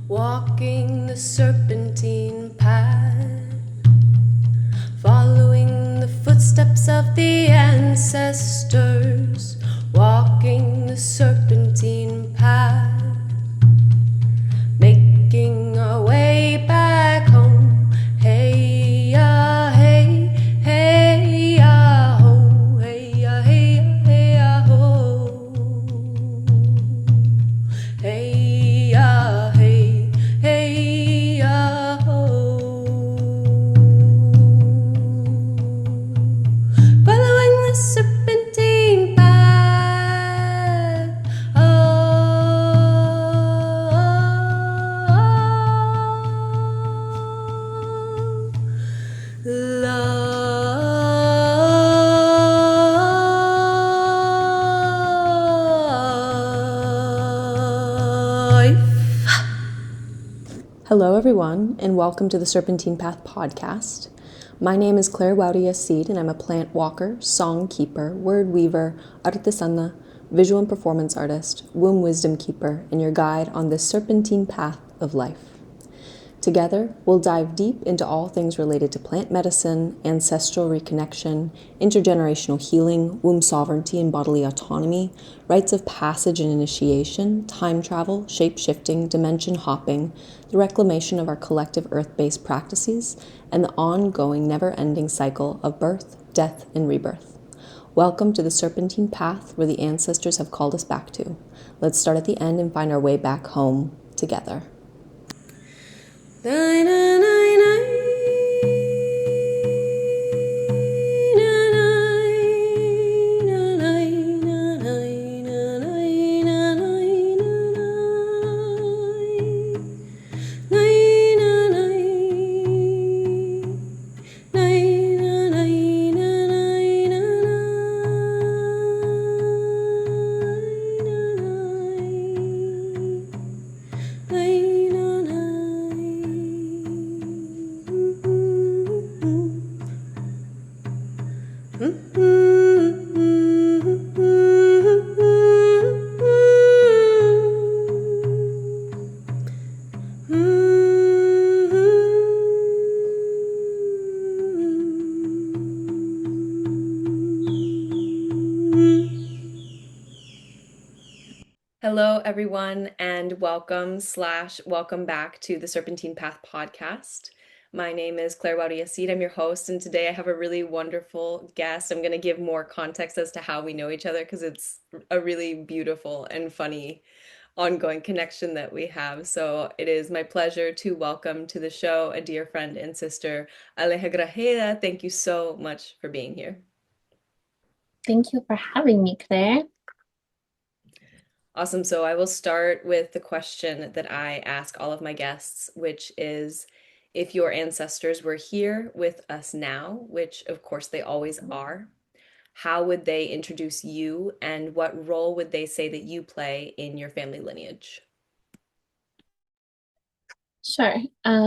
walking the serpentine path, following the footsteps of the ancestors, walking the serpentine path, making our way back home. Hey ya, hey, hey ya, ho, hey ya, hey ya, hey ya, ho. Hey ya, hey, hey ya, ho. Following the serpentine path. Life. Hello, everyone, and welcome to the Serpentine Path podcast. My name is Claire Waudia Seed, and I'm a plant walker, song keeper, word weaver, artesana, visual and performance artist, womb wisdom keeper, and your guide on this serpentine path of life. Together, we'll dive deep into all things related to plant medicine, ancestral reconnection, intergenerational healing, womb sovereignty and bodily autonomy, rites of passage and initiation, time travel, shape-shifting, dimension hopping, the reclamation of our collective earth-based practices, and the ongoing, never-ending cycle of birth, death, and rebirth. Welcome to the serpentine path where the ancestors have called us back to. Let's start at the end and find our way back home together. Hello, everyone, and welcome back to the Serpentine Path podcast. My name is Claire Waudia Seed. I'm your host, and today I have a really wonderful guest. I'm going to give more context as to how we know each other because it's a really beautiful and funny ongoing connection that we have. So it is my pleasure to welcome to the show a dear friend and sister, Aleja Grajeda. Thank you so much for being here. Thank you for having me, Claire. Awesome. So I will start with the question that I ask all of my guests, which is if your ancestors were here with us now, which of course they always are, how would they introduce you and what role would they say that you play in your family lineage? Sure.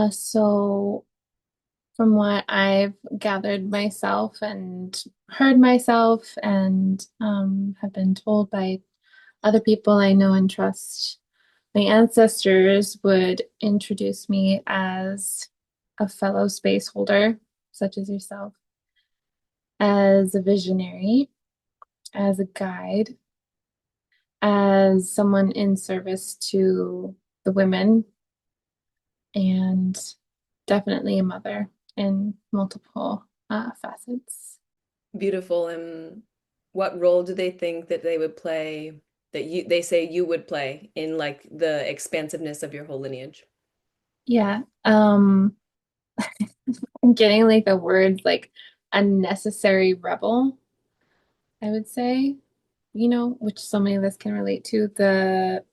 So from what I've gathered myself and heard myself and have been told by other people I know and trust, my ancestors would introduce me as a fellow space holder, such as yourself, as a visionary, as a guide, as someone in service to the women, and definitely a mother in multiple facets. Beautiful. And what role do they think that they would play, that they say you would play in like the expansiveness of your whole lineage? Yeah. I'm getting like the word like unnecessary rebel, I would say, which so many of us can relate to, the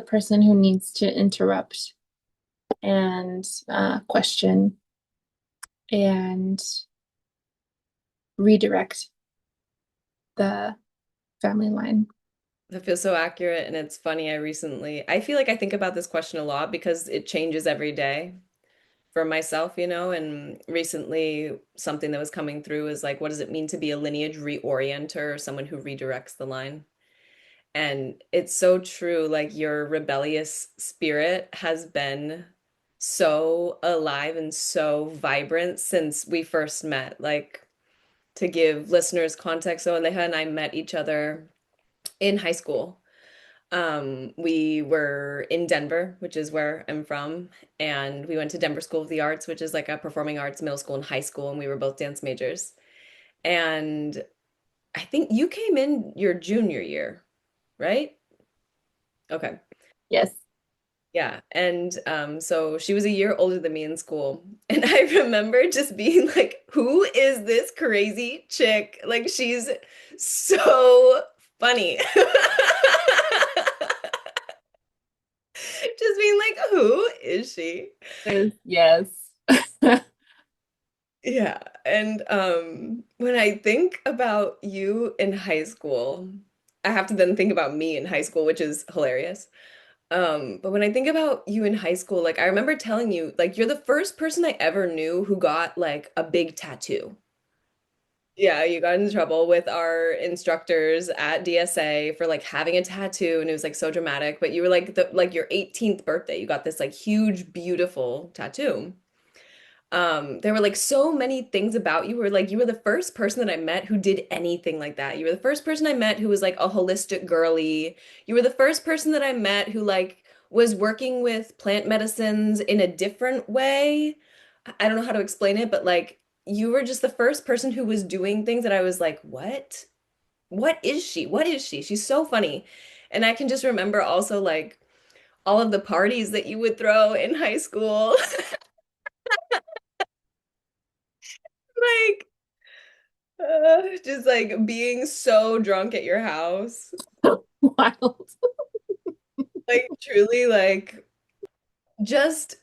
person who needs to interrupt and question and redirect the family line. That feels so accurate. And it's funny. I feel like I think about this question a lot because it changes every day for myself, and recently something that was coming through is like, what does it mean to be a lineage reorienter or someone who redirects the line? And it's so true, like your rebellious spirit has been so alive and so vibrant since we first met. Like to give listeners context, so Aleja and I met each other in high school. We were in Denver, which is where I'm from, and we went to Denver School of the Arts, which is like a performing arts middle school and high school, and we were both dance majors. And I think you came in your junior year, right? Okay. Yes. Yeah. And so she was a year older than me in school. And I remember just being like, who is this crazy chick? Like she's so funny. Just being like, who is she? Yes. Yeah. And when I think about you in high school, I have to then think about me in high school, which is hilarious. But when I think about you in high school, like I remember telling you, like you're the first person I ever knew who got like a big tattoo. Yeah, you got into trouble with our instructors at DSA for like having a tattoo and it was like so dramatic, but you were like your 18th birthday, you got this like huge, beautiful tattoo. There were like so many things about you where like you were the first person that I met who did anything like that. You were the first person I met who was like a holistic girly. You were the first person that I met who like was working with plant medicines in a different way. I don't know how to explain it, but like you were just the first person who was doing things that I was like, what? What is she? What is she? She's so funny. And I can just remember also like all of the parties that you would throw in high school. Like just like being so drunk at your house. Wild. Like truly like just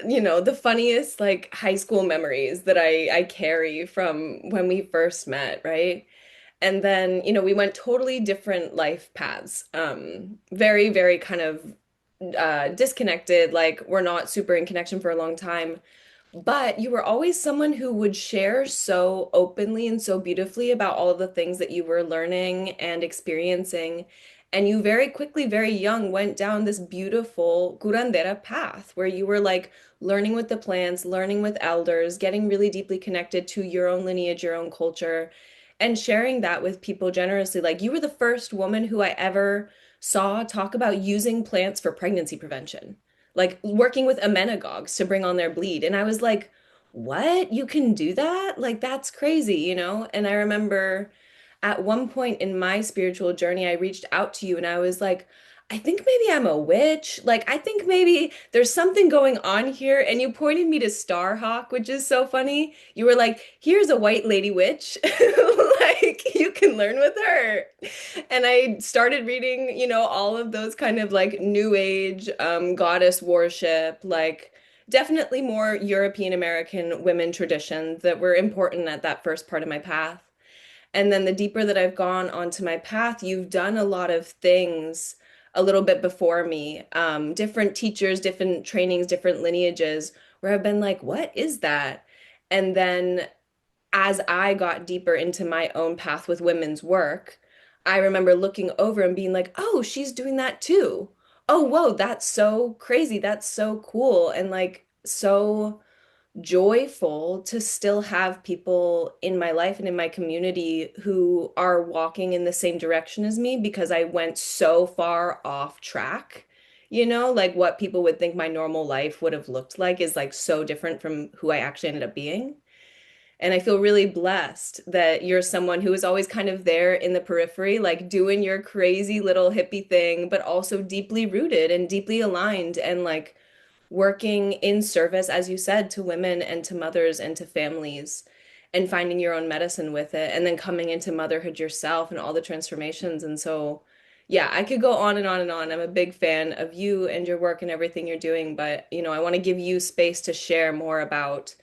the funniest like high school memories that I carry from when we first met, right? And then, we went totally different life paths. Very, very kind of disconnected, like we're not super in connection for a long time. But you were always someone who would share so openly and so beautifully about all of the things that you were learning and experiencing. And you very quickly, very young, went down this beautiful curandera path where you were like learning with the plants, learning with elders, getting really deeply connected to your own lineage, your own culture, and sharing that with people generously. Like you were the first woman who I ever saw talk about using plants for pregnancy prevention, like working with amenagogues to bring on their bleed. And I was like, what? You can do that? Like, that's crazy, you know? And I remember at one point in my spiritual journey, I reached out to you and I was like, I think maybe I'm a witch. Like, I think maybe there's something going on here. And you pointed me to Starhawk, which is so funny. You were like, here's a white lady witch. Like, you can learn with her. And I started reading, all of those kind of like new age goddess worship, like definitely more European American women traditions that were important at that first part of my path. And then the deeper that I've gone onto my path, you've done a lot of things a little bit before me, different teachers, different trainings, different lineages, where I've been like, what is that? And then as I got deeper into my own path with women's work, I remember looking over and being like, oh, she's doing that too. Oh, whoa, that's so crazy. That's so cool. And like so joyful to still have people in my life and in my community who are walking in the same direction as me because I went so far off track. Like what people would think my normal life would have looked like is like so different from who I actually ended up being. And I feel really blessed that you're someone who is always kind of there in the periphery, like doing your crazy little hippie thing, but also deeply rooted and deeply aligned and like working in service, as you said, to women and to mothers and to families and finding your own medicine with it and then coming into motherhood yourself and all the transformations. And so, yeah, I could go on and on and on. I'm a big fan of you and your work and everything you're doing, but I want to give you space to share more about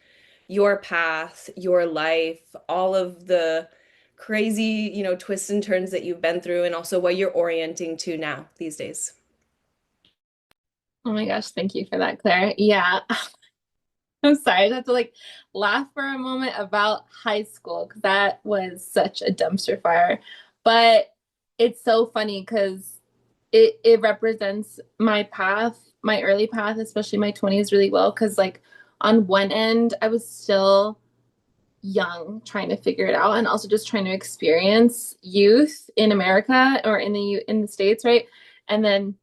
your path, your life, all of the crazy, twists and turns that you've been through, and also what you're orienting to now these days. Oh my gosh, thank you for that, Claire. Yeah, I'm sorry. I have to like laugh for a moment about high school because that was such a dumpster fire. But it's so funny because it represents my path, my early path, especially my 20s really well. Cause like on one end, I was still young trying to figure it out and also just trying to experience youth in America or in the States, right? And then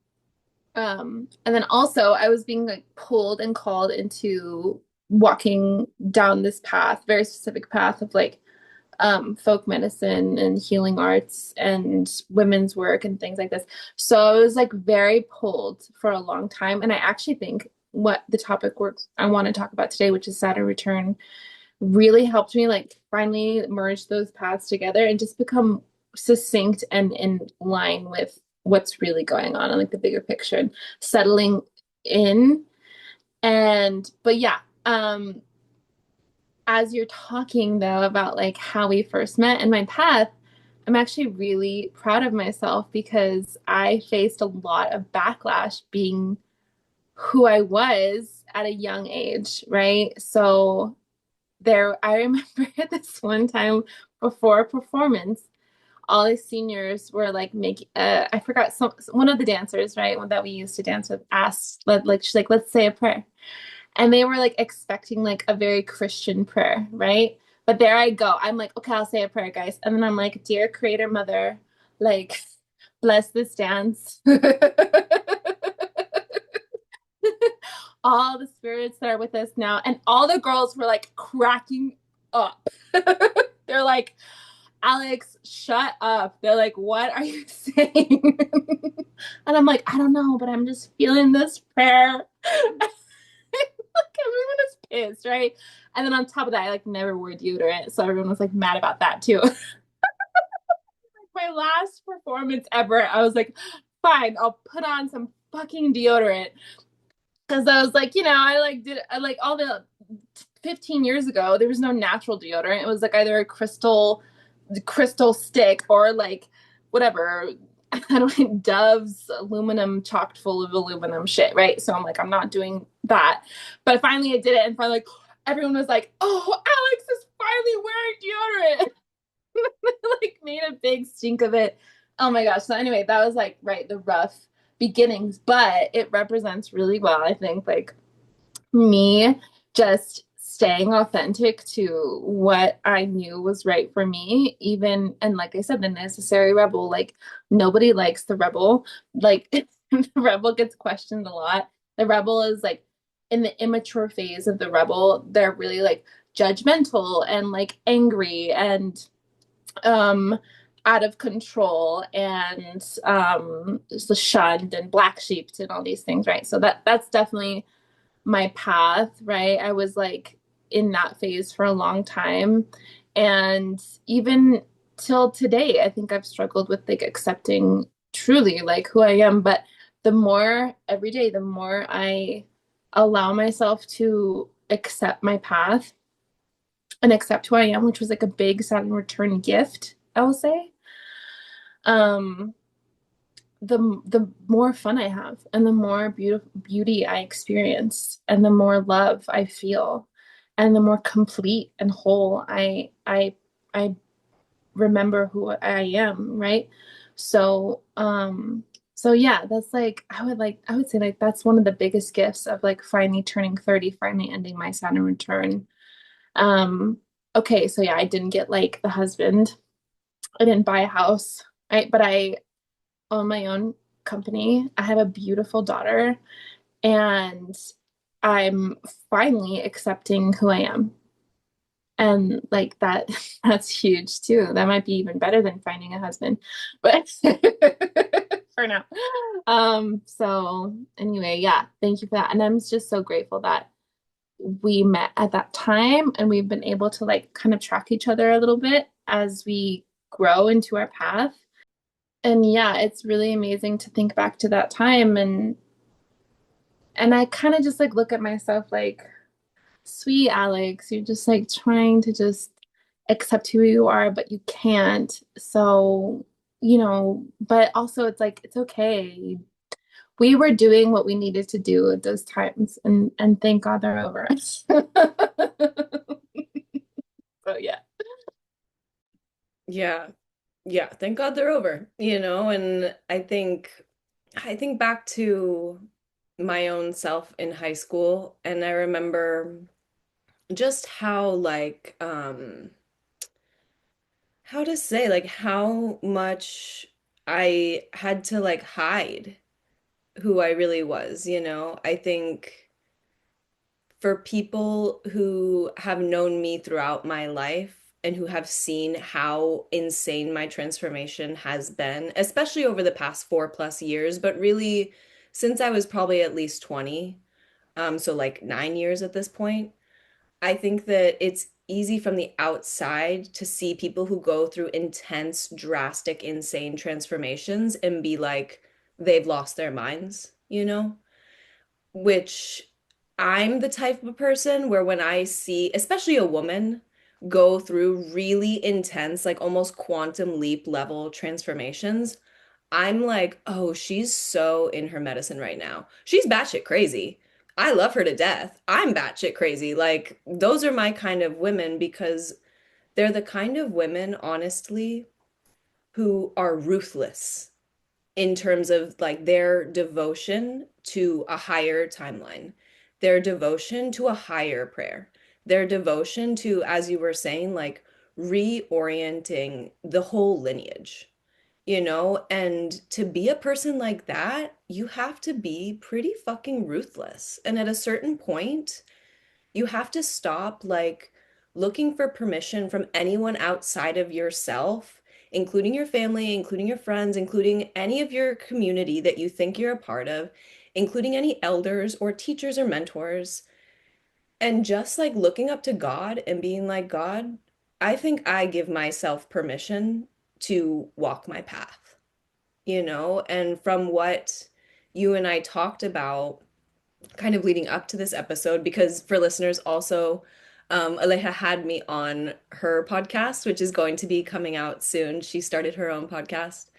and then also I was being like pulled and called into walking down this path, very specific path of like folk medicine and healing arts and women's work and things like this. So I was like very pulled for a long time. And I actually think what the topic works I want to talk about today, which is Saturn return, really helped me like finally merge those paths together and just become succinct and in line with what's really going on like the bigger picture and settling in. And but yeah, as you're talking though about like how we first met and my path, I'm actually really proud of myself because I faced a lot of backlash being who I was at a young age, right? So there, I remember this one time before a performance, all the seniors were like making, I forgot one of the dancers, right, that we used to dance with asked, like, she's like, let's say a prayer. And they were like expecting like a very Christian prayer, right? But there I go. I'm like, okay, I'll say a prayer, guys. And then I'm like, dear Creator Mother, like, bless this dance. All the spirits that are with us now. And all the girls were like cracking up. They're like, Alex, shut up. They're like, what are you saying? And I'm like, I don't know, but I'm just feeling this prayer. Like everyone is pissed, right? And then on top of that, I like never wore deodorant, so everyone was like mad about that too. My last performance ever, I was like, fine, I'll put on some fucking deodorant because I was like, I like did I like all the 15 years ago, there was no natural deodorant. It was like either a crystal stick or like whatever. I don't know, Dove's aluminum chocked full of aluminum shit, right? So I'm like, I'm not doing that. But finally I did it and finally like everyone was like, oh, Alex is finally wearing deodorant. Like made a big stink of it. Oh my gosh. So anyway, that was like right, the rough beginnings, but it represents really well, I think, like me just staying authentic to what I knew was right for me, even, and like I said, the necessary rebel, like nobody likes the rebel. Like the rebel gets questioned a lot. The rebel is like in the immature phase of the rebel, they're really like judgmental and like angry and um out of control and shunned and black sheeped and all these things, right? So that's definitely my path, right? I was like in that phase for a long time. And even till today, I think I've struggled with like accepting truly like who I am. But the more every day, the more I allow myself to accept my path and accept who I am, which was like a big Saturn return gift, I will say. Um, the more fun I have and the more beauty I experience and the more love I feel and the more complete and whole I remember who I am, right? So so yeah, that's like I would say like that's one of the biggest gifts of like finally turning 30, finally ending my Saturn return. Um okay, so yeah, I didn't get like the husband. I didn't buy a house. But I own my own company. I have a beautiful daughter, and I'm finally accepting who I am. And like that, that's huge too. That might be even better than finding a husband, but for now. So anyway, yeah, thank you for that. And I'm just so grateful that we met at that time and we've been able to like kind of track each other a little bit as we grow into our path. And yeah, it's really amazing to think back to that time and I kind of just like look at myself like, sweet Alex, you're just like trying to just accept who you are, but you can't. So, but also it's like it's okay. We were doing what we needed to do at those times and thank God they're over. So yeah. Yeah. Yeah. Thank God they're over, and I think I think back to my own self in high school, and I remember just how how to say like how much I had to like hide who I really was, you know? I think for people who have known me throughout my life and who have seen how insane my transformation has been, especially over the past 4+ years, but really since I was probably at least 20, so like 9 years at this point, I think that it's easy from the outside to see people who go through intense, drastic, insane transformations and be like, they've lost their minds, you know? Which I'm the type of person where when I see, especially a woman, go through really intense, like almost quantum leap level transformations, I'm like, oh, she's so in her medicine right now. She's batshit crazy. I love her to death. I'm batshit crazy. Like, those are my kind of women because they're the kind of women, honestly, who are ruthless in terms of like their devotion to a higher timeline, their devotion to a higher prayer, their devotion to, as you were saying, like reorienting the whole lineage, you know? And to be a person like that, you have to be pretty fucking ruthless. And at a certain point, you have to stop like looking for permission from anyone outside of yourself, including your family, including your friends, including any of your community that you think you're a part of, including any elders or teachers or mentors, and just like looking up to God and being like, God, I think I give myself permission to walk my path, you know? And from what you and I talked about kind of leading up to this episode, because for listeners also, Aleja had me on her podcast, which is going to be coming out soon. She started her own podcast.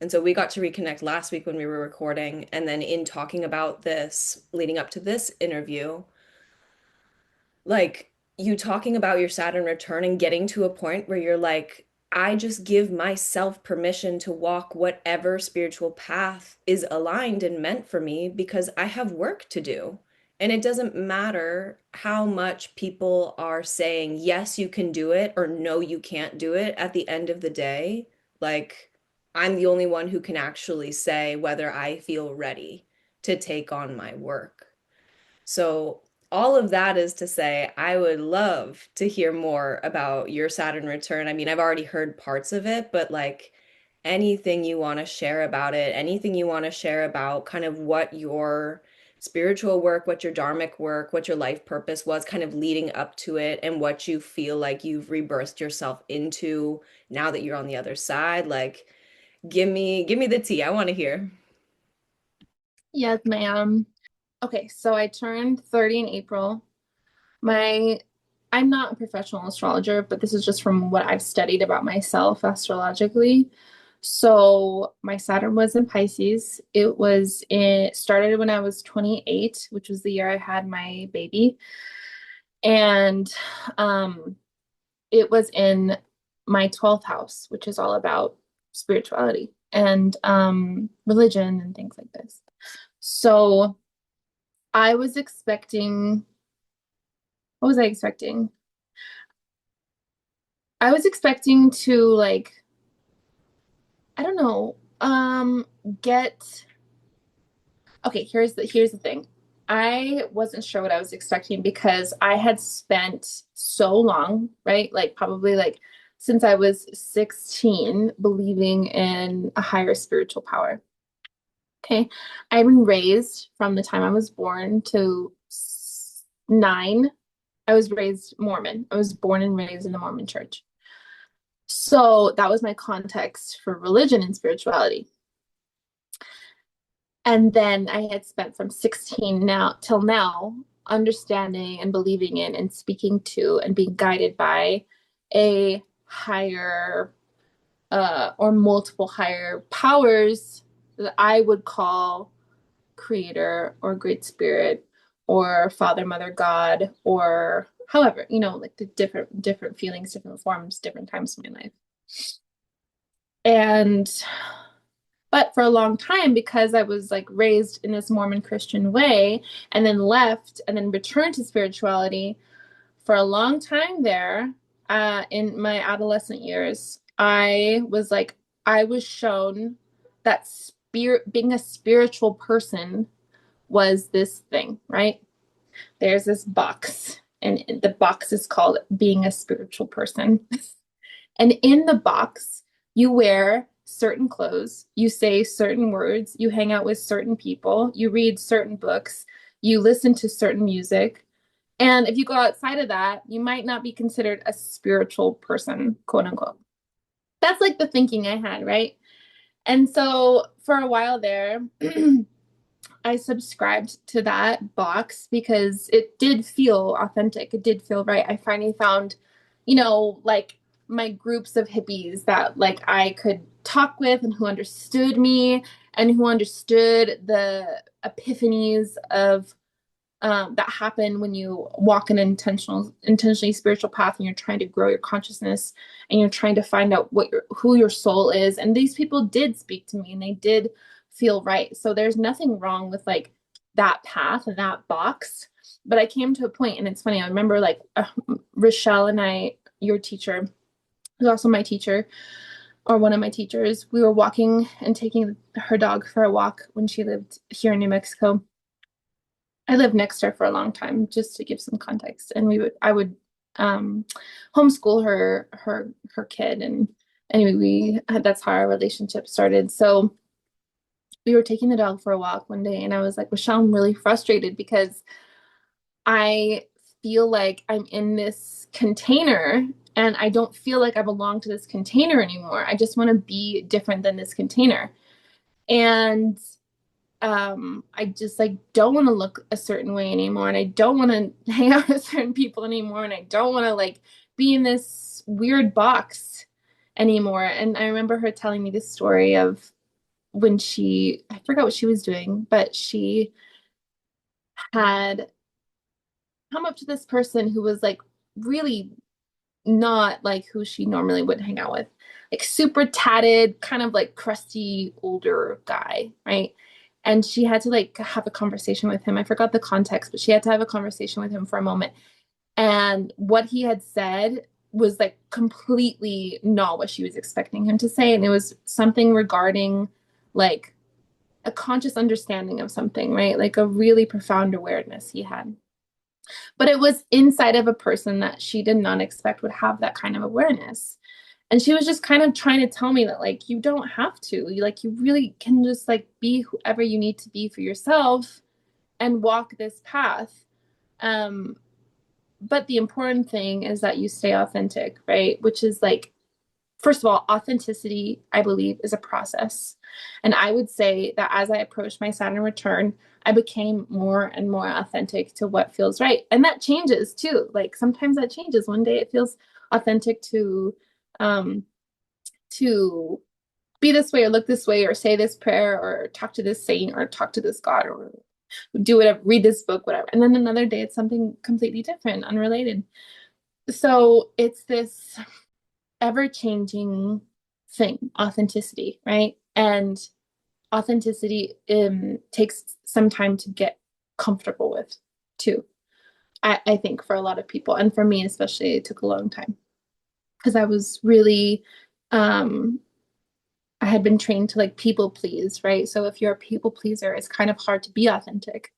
And so we got to reconnect last week when we were recording. And then in talking about this, leading up to this interview, like you talking about your Saturn return and getting to a point where you're like, I just give myself permission to walk whatever spiritual path is aligned and meant for me because I have work to do. And it doesn't matter how much people are saying, yes, you can do it, or no, you can't do it. At the end of the day, like, I'm the only one who can actually say whether I feel ready to take on my work. So, all of that is to say, I would love to hear more about your Saturn return. I mean, I've already heard parts of it, but like anything you want to share about it, anything you want to share about kind of what your spiritual work, what your dharmic work, what your life purpose was kind of leading up to it, and what you feel like you've rebirthed yourself into now that you're on the other side. Like, give me the tea. I want to hear. Yes, ma'am. Okay, so I turned 30 in April. My I'm not a professional astrologer, but this is just from what I've studied about myself astrologically. So my Saturn was in Pisces. It started when I was 28, which was the year I had my baby. And um it was in my 12th house, which is all about spirituality and religion and things like this. So I was expecting, what was I expecting? I was expecting to like, I don't know, get okay, here's the thing. I wasn't sure what I was expecting because I had spent so long, right? Like probably like since I was 16 believing in a higher spiritual power. Okay. I've been raised from the time I was born to 9. I was raised Mormon. I was born and raised in the Mormon church. So that was my context for religion and spirituality. And then I had spent from 16 now till now understanding and believing in and speaking to and being guided by a higher or multiple higher powers that I would call creator or great spirit or father, mother, God, or however, like the different feelings, different forms, different times in my life. And But for a long time, because I was like raised in this Mormon Christian way and then left and then returned to spirituality for a long time there, in my adolescent years, I was shown that being a spiritual person was this thing, right? There's this box, and the box is called being a spiritual person. And in the box, you wear certain clothes, you say certain words, you hang out with certain people, you read certain books, you listen to certain music. And if you go outside of that, you might not be considered a spiritual person, quote unquote. That's like the thinking I had, right? And so for a while there, I subscribed to that box because it did feel authentic. It did feel right. I finally found, like my groups of hippies that like I could talk with and who understood me and who understood the epiphanies of that happen when you walk an intentionally spiritual path and you're trying to grow your consciousness and you're trying to find out who your soul is. And these people did speak to me and they did feel right. So there's nothing wrong with like that path and that box. But I came to a point, and it's funny. I remember like Rochelle and I, your teacher, who's also my teacher, or one of my teachers, we were walking and taking her dog for a walk when she lived here in New Mexico. I lived next to her for a long time, just to give some context. And I would homeschool her kid. And anyway, that's how our relationship started. So we were taking the dog for a walk one day, and I was like, Michelle, I'm really frustrated because I feel like I'm in this container and I don't feel like I belong to this container anymore. I just want to be different than this container. And I just like don't want to look a certain way anymore, and I don't want to hang out with certain people anymore, and I don't want to like be in this weird box anymore. And I remember her telling me this story of when I forgot what she was doing, but she had come up to this person who was like really not like who she normally would hang out with, like super tatted, kind of like crusty older guy, right? And she had to like have a conversation with him. I forgot the context, but she had to have a conversation with him for a moment. And what he had said was like completely not what she was expecting him to say. And it was something regarding like a conscious understanding of something, right? Like a really profound awareness he had. But it was inside of a person that she did not expect would have that kind of awareness. And she was just kind of trying to tell me that like you don't have to. You really can just like be whoever you need to be for yourself and walk this path. Um, but the important thing is that you stay authentic, right? Which is like, first of all, authenticity, I believe, is a process. And I would say that as I approached my Saturn return, I became more and more authentic to what feels right. And that changes too. Like sometimes that changes. One day it feels authentic um to be this way or look this way or say this prayer or talk to this saint or talk to this God or do whatever, read this book, whatever. And then another day it's something completely different, unrelated. So it's this ever-changing thing, authenticity, right? And authenticity takes some time to get comfortable with too. I think for a lot of people, and for me especially, it took a long time because I was really I had been trained to like people please, right? So if you're a people pleaser, it's kind of hard to be authentic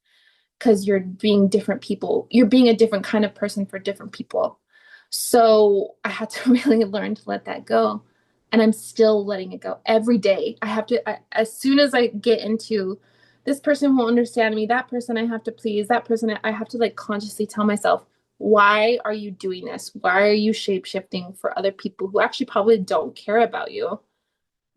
because you're being different people. You're being a different kind of person for different people. So I had to really learn to let that go. And I'm still letting it go every day. As soon as I get into this person won't understand me, that person I have to please, that person I have to like consciously tell myself, why are you doing this? Why are you shape shifting for other people who actually probably don't care about you?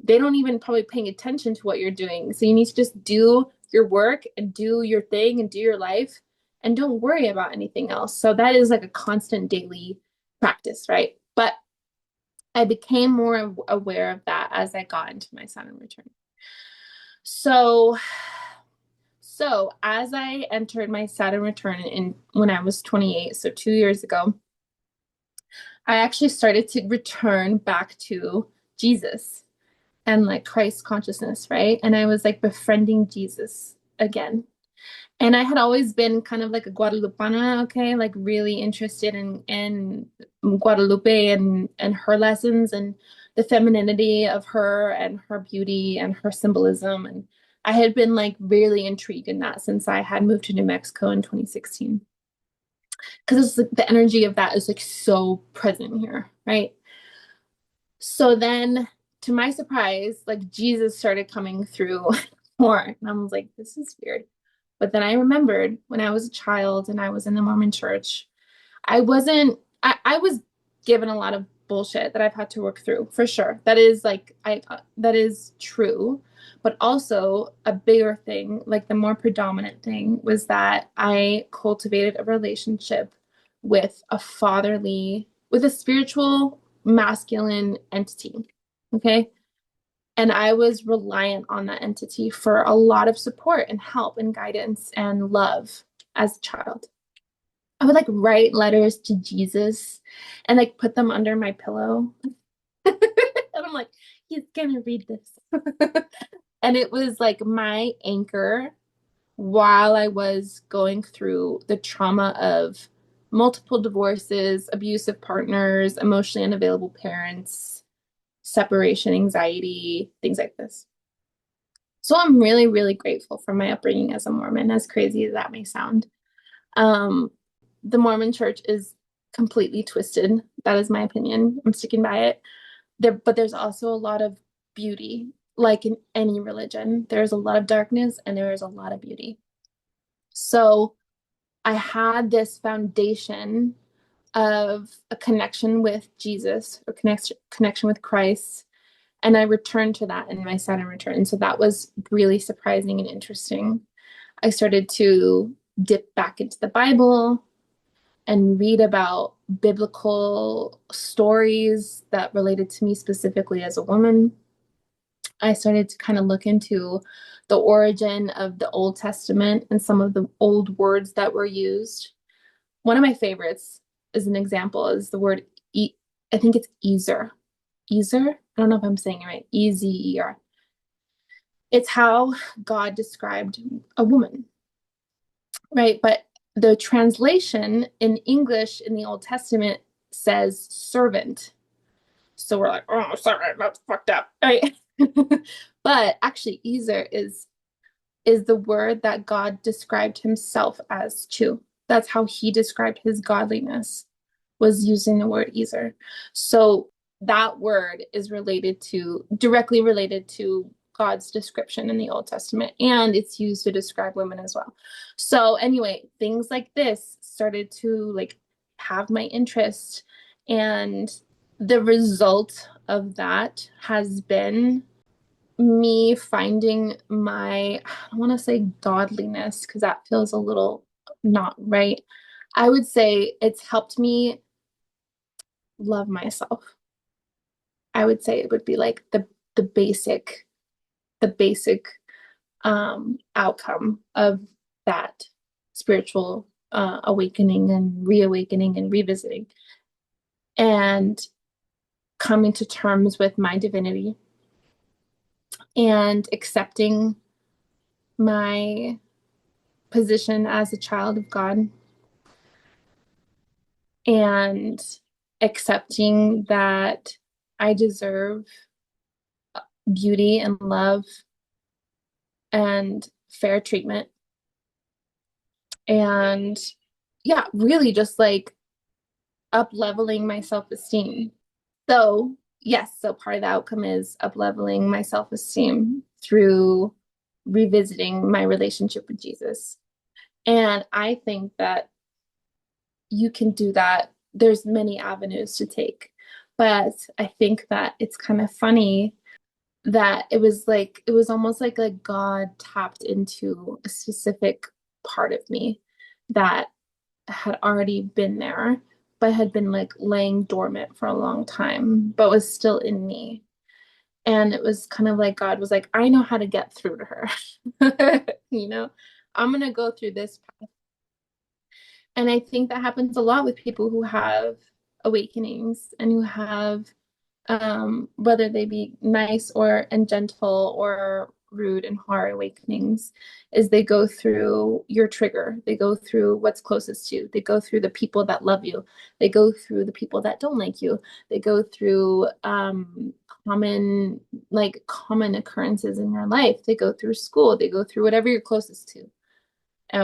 They don't even probably paying attention to what you're doing. So you need to just do your work and do your thing and do your life and don't worry about anything else. So that is like a constant daily practice, right? But I became more aware of that as I got into my Saturn return. So as I entered my Saturn return in when I was 28, so 2 years ago, I actually started to return back to Jesus. and like Christ consciousness, right? And I was like befriending Jesus again. And I had always been kind of like a Guadalupana, okay, like really interested in Guadalupe and her lessons and the femininity of her and her beauty and her symbolism. And I had been like really intrigued in that since I had moved to New Mexico in 2016. Because it's like the energy of that is like so present here, right? So then, to my surprise, like Jesus started coming through more. And I was like, this is weird. But then I remembered when I was a child and I was in the Mormon church, I was given a lot of bullshit that I've had to work through for sure. That is like, that is true. But also a bigger thing, like the more predominant thing was that I cultivated a relationship with with a spiritual masculine entity. Okay. And I was reliant on that entity for a lot of support and help and guidance and love as a child. I would like write letters to Jesus and like put them under my pillow. And I'm like, he's gonna read this. And it was like my anchor while I was going through the trauma of multiple divorces, abusive partners, emotionally unavailable parents, separation anxiety, things like this. So I'm really, really grateful for my upbringing as a Mormon, as crazy as that may sound. Um, the Mormon church is completely twisted. That is my opinion. I'm sticking by it. But there's also a lot of beauty, like in any religion. There's a lot of darkness and there is a lot of beauty. So I had this foundation of a connection with Jesus or connection with Christ. And I returned to that in my Saturn return. So that was really surprising and interesting. I started to dip back into the Bible and read about biblical stories that related to me specifically as a woman. I started to kind of look into the origin of the Old Testament and some of the old words that were used. One of my favorites, as an example, is the word I think it's Ezer. Ezer? I don't know if I'm saying it right. Ezer. It's how God described a woman, right? But the translation in English in the Old Testament says servant. So we're like, oh, servant, that's fucked up, right? But actually, Ezer is the word that God described himself as too. That's how he described his godliness, was using the word Ezer. So that word is directly related to God's description in the Old Testament, and it's used to describe women as well. So anyway, things like this started to like have my interest, and the result of that has been me finding I don't want to say godliness because that feels a little not right. I would say it's helped me love myself. I would say it would be like the basic the basic outcome of that spiritual awakening and reawakening and revisiting and coming to terms with my divinity and accepting my position as a child of God and accepting that I deserve beauty and love and fair treatment. And yeah, really just like up leveling my self-esteem. So, yes, so part of the outcome is up leveling my self-esteem through revisiting my relationship with Jesus. And I think that you can do that. There's many avenues to take. But I think that it's kind of funny that it was almost like God tapped into a specific part of me that had already been there, but had been like laying dormant for a long time, but was still in me. And it was kind of like God was like, I know how to get through to her. You know, I'm gonna go through this path. And I think that happens a lot with people who have awakenings and who have whether they be nice or and gentle or rude and hard awakenings, is they go through your trigger. They go through what's closest to you. They go through the people that love you. They go through the people that don't like you. They go through common common occurrences in your life. They go through school. They go through whatever you're closest to,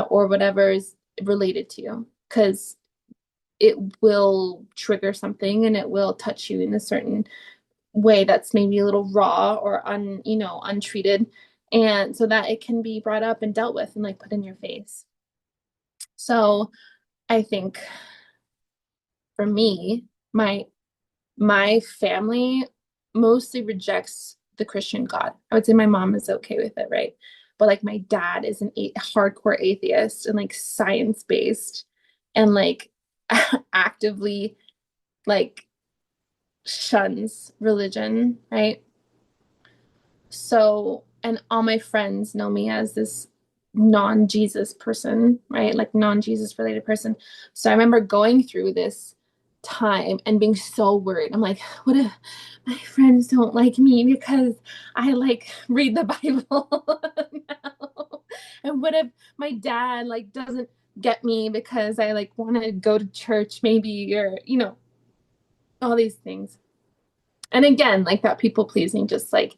or whatever is related to you, because it will trigger something and it will touch you in a certain way that's maybe a little raw or untreated, and so that it can be brought up and dealt with and like put in your face. So I think for me, my family mostly rejects the Christian God. I would say my mom is okay with it, right? But like my dad is hardcore atheist and like science based and like actively like shuns religion, right? So, and all my friends know me as this non-Jesus person, right? Like non-Jesus related person. So I remember going through this time and being so worried. I'm like, what if my friends don't like me because I like read the Bible now? And what if my dad like doesn't get me because I like want to go to church maybe, or all these things. And again, like that people pleasing, just like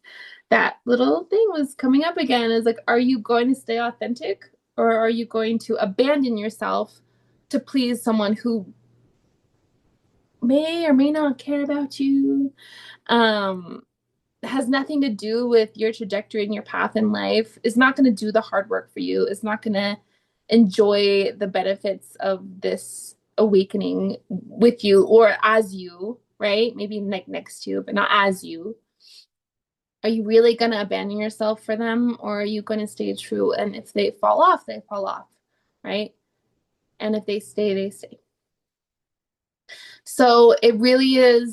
that little thing was coming up again, is like, are you going to stay authentic, or are you going to abandon yourself to please someone who may or may not care about you? Um, has nothing to do with your trajectory and your path in life, is not going to do the hard work for you, is not going to enjoy the benefits of this awakening with you or as you, right? Maybe like next to you, but not as you. Are you really going to abandon yourself for them, or are you going to stay true? And if they fall off, they fall off, right? And if they stay, they stay. So it really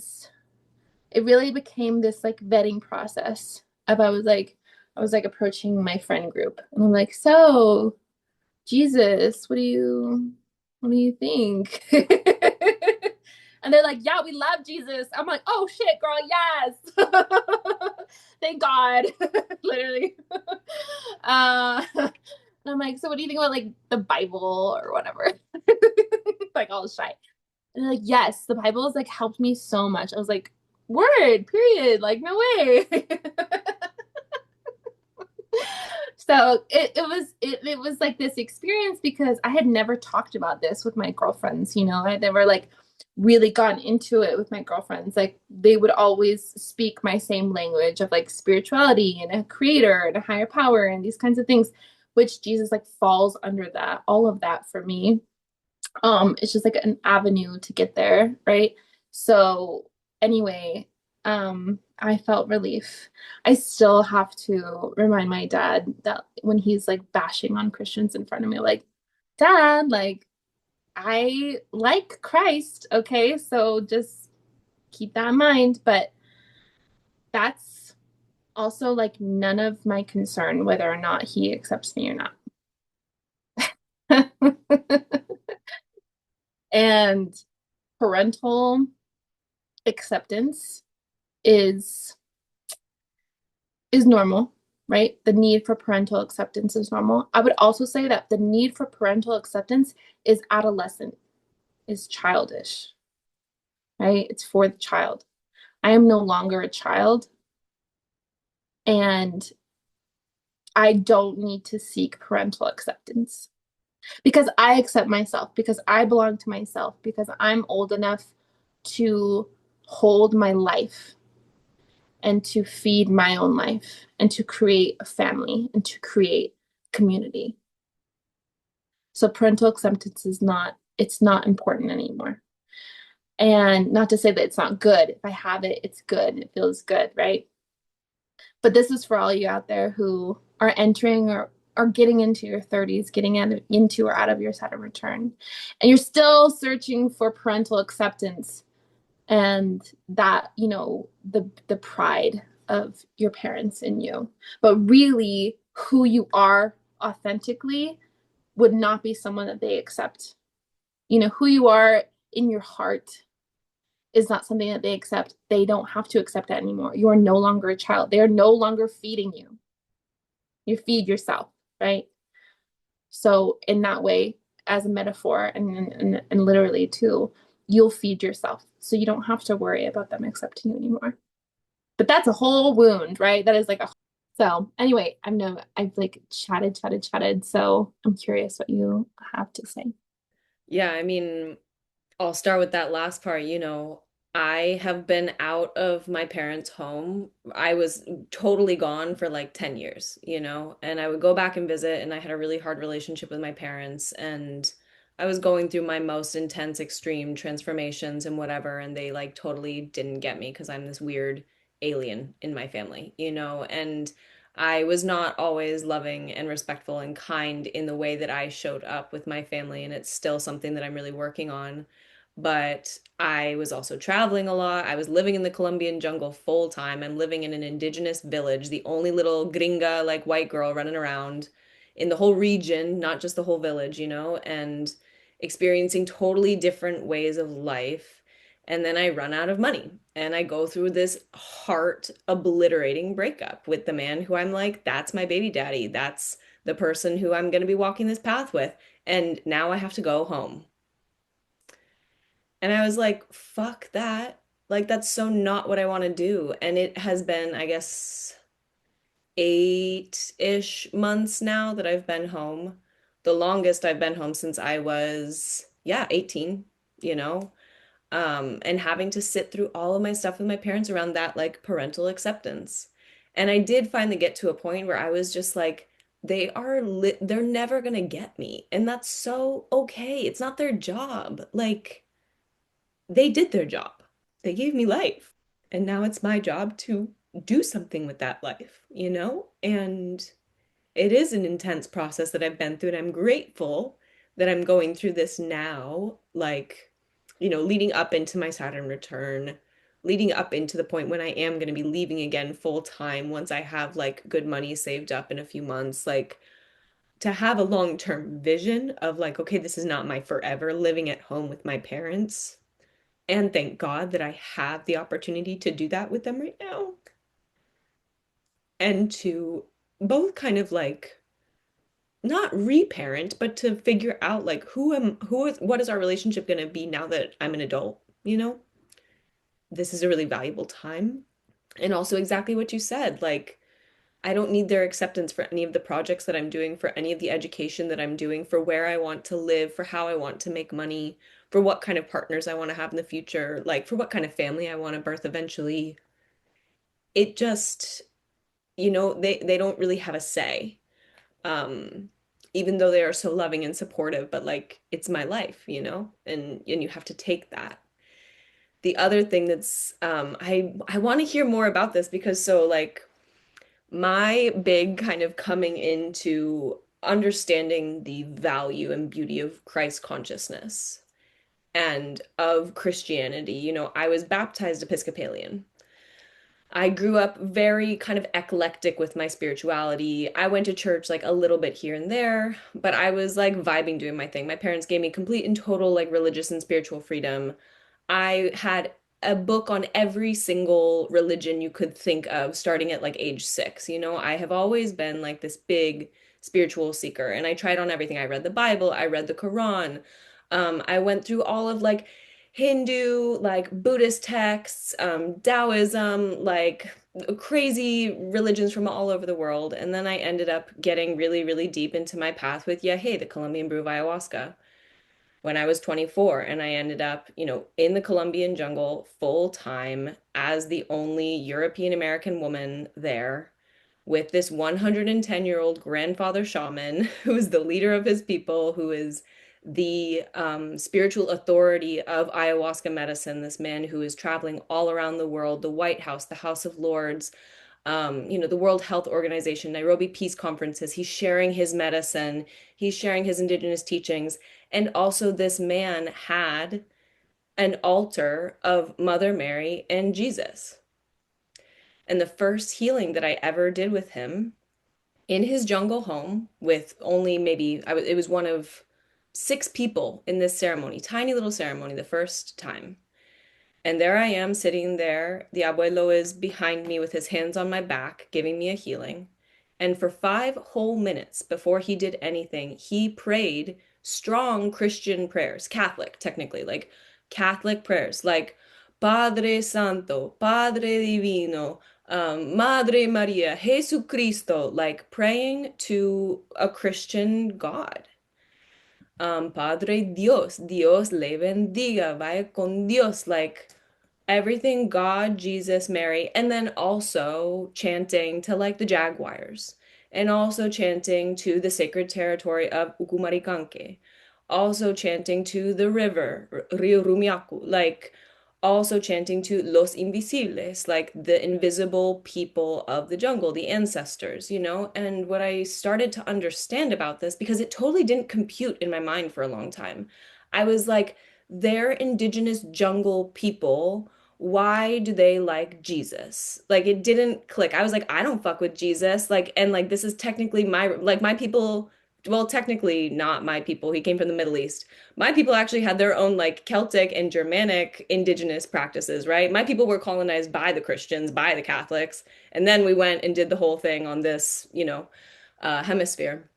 became this like vetting process of I was like approaching my friend group and I'm like, so Jesus, what do you think? And they're like, yeah, we love Jesus. I'm like, oh shit, girl, yes. Thank God. Literally. And I'm like, so what do you think about like the Bible or whatever? Like all shy. And they're like, yes, the Bible has like helped me so much. I was like, word, period. Like, no way. So it was like this experience because I had never talked about this with my girlfriends, I had never like really gotten into it with my girlfriends. Like they would always speak my same language of like spirituality and a creator and a higher power and these kinds of things, which Jesus like falls under that, all of that for me. It's just like an avenue to get there, right? So anyway, I felt relief. I still have to remind my dad that when he's like bashing on Christians in front of me, like, Dad, like I like Christ, okay? So just keep that in mind. But that's also like none of my concern whether or not he accepts me or not. And parental acceptance is is normal, right? The need for parental acceptance is normal. I would also say that the need for parental acceptance is adolescent, is childish, right? It's for the child. I am no longer a child, and I don't need to seek parental acceptance because I accept myself, because I belong to myself, because I'm old enough to hold my life and to feed my own life and to create a family and to create community. So parental acceptance is not, it's not important anymore. And not to say that it's not good. If I have it, it's good. It feels good, right? But this is for all you out there who are entering or are getting into your 30s, getting into or out of your Saturn return, and you're still searching for parental acceptance and that, the pride of your parents in you. But really, who you are authentically would not be someone that they accept. Who you are in your heart is not something that they accept, they don't have to accept that anymore. You are no longer a child. They are no longer feeding you. You feed yourself, right? So in that way, as a metaphor and literally too, you'll feed yourself. So you don't have to worry about them accepting you anymore. But that's a whole wound, right? That is like a so anyway, I've like chatted. So I'm curious what you have to say. Yeah, I mean, I'll start with that last part. I have been out of my parents' home. I was totally gone for like 10 years, and I would go back and visit, and I had a really hard relationship with my parents, and I was going through my most intense, extreme transformations and whatever, and they like totally didn't get me because I'm this weird alien in my family, and I was not always loving and respectful and kind in the way that I showed up with my family, and it's still something that I'm really working on. But I was also traveling a lot. I was living in the Colombian jungle full time. I'm living in an indigenous village, the only little gringa, like white girl running around in the whole region, not just the whole village, and experiencing totally different ways of life. And then I run out of money and I go through this heart obliterating breakup with the man who I'm like, that's my baby daddy. That's the person who I'm going to be walking this path with. And now I have to go home. And I was like, fuck that. Like, that's so not what I want to do. And it has been, I guess, 8-ish months now that I've been home. The longest I've been home since I was, yeah, 18, you know? And having to sit through all of my stuff with my parents around that, like, parental acceptance. And I did finally get to a point where I was just like, they're never gonna get me. And that's so okay. It's not their job. Like, they did their job. They gave me life. And now it's my job to do something with that life, And it is an intense process that I've been through, and I'm grateful that I'm going through this now, like, leading up into my Saturn return, leading up into the point when I am going to be leaving again full time once I have like good money saved up in a few months, like to have a long-term vision of like, okay, this is not my forever living at home with my parents. And thank God that I have the opportunity to do that with them right now. And to both kind of like not reparent, but to figure out like what is our relationship going to be now that I'm an adult, This is a really valuable time. And also exactly what you said, like I don't need their acceptance for any of the projects that I'm doing, for any of the education that I'm doing, for where I want to live, for how I want to make money, for what kind of partners I want to have in the future, like for what kind of family I want to birth eventually. It just, they don't really have a say. Um, Even though they are so loving and supportive, but like it's my life, and you have to take that. The other thing that's I want to hear more about this because so like my big kind of coming into understanding the value and beauty of Christ consciousness and of Christianity. I was baptized Episcopalian. I grew up very kind of eclectic with my spirituality. I went to church like a little bit here and there, but I was like vibing doing my thing. My parents gave me complete and total like religious and spiritual freedom. I had a book on every single religion you could think of starting at like age 6. I have always been like this big spiritual seeker and I tried on everything. I read the Bible, I read the Quran. I went through all of like Hindu, like Buddhist texts, Taoism, like crazy religions from all over the world. And then I ended up getting really, really deep into my path with, yeah, hey, the Colombian brew of ayahuasca when I was 24. And I ended up, in the Colombian jungle full time as the only European American woman there with this 110-year-old grandfather shaman who is the leader of his people, who is the spiritual authority of ayahuasca medicine, this man who is traveling all around the world, the White House, the House of Lords, the World Health Organization, Nairobi Peace Conferences. He's sharing his medicine, he's sharing his indigenous teachings. And also, this man had an altar of Mother Mary and Jesus. And the first healing that I ever did with him in his jungle home with only maybe it was one of 6 people in this ceremony, tiny little ceremony the first time. And there I am sitting there. The abuelo is behind me with his hands on my back, giving me a healing. And for 5 whole minutes before he did anything, he prayed strong Christian prayers, Catholic, technically, like Catholic prayers, like Padre Santo, Padre Divino, Madre Maria, Jesucristo, like praying to a Christian God. Padre Dios, Dios le bendiga, vaya con Dios, like everything God, Jesus, Mary, and then also chanting to like the jaguars, and also chanting to the sacred territory of Ukumaricanque, also chanting to the river, Rio Rumiacu, like also chanting to Los Invisibles, like the invisible people of the jungle, the ancestors, you know? And what I started to understand about this, because it totally didn't compute in my mind for a long time, I was like, they're indigenous jungle people. Why do they like Jesus? Like it didn't click. I was like, I don't fuck with Jesus. Like, and like this is technically my people, well, technically not my people. He came from the Middle East. My people actually had their own like Celtic and Germanic indigenous practices, right? My people were colonized by the Christians, by the Catholics, and then we went and did the whole thing on this, hemisphere.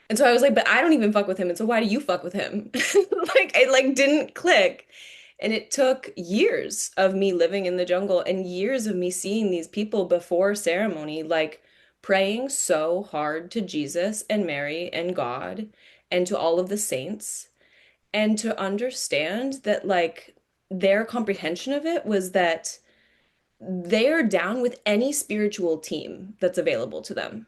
And so I was like, but I don't even fuck with him. And so why do you fuck with him? Like it like didn't click. And it took years of me living in the jungle and years of me seeing these people before ceremony, like praying so hard to Jesus and Mary and God and to all of the saints. And to understand that like their comprehension of it was that they're down with any spiritual team that's available to them.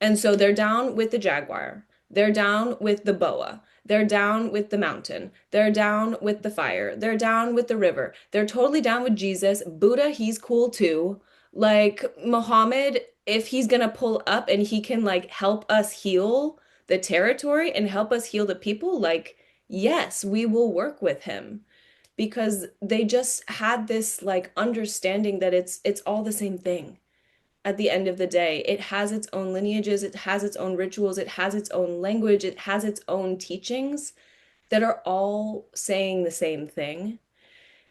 And so they're down with the jaguar. They're down with the boa. They're down with the mountain. They're down with the fire. They're down with the river. They're totally down with Jesus. Buddha, he's cool too. Like Muhammad, if he's gonna pull up and he can like help us heal the territory and help us heal the people, like, yes, we will work with him because they just had this like understanding that it's all the same thing at the end of the day. It has its own lineages, it has its own rituals, it has its own language, it has its own teachings that are all saying the same thing.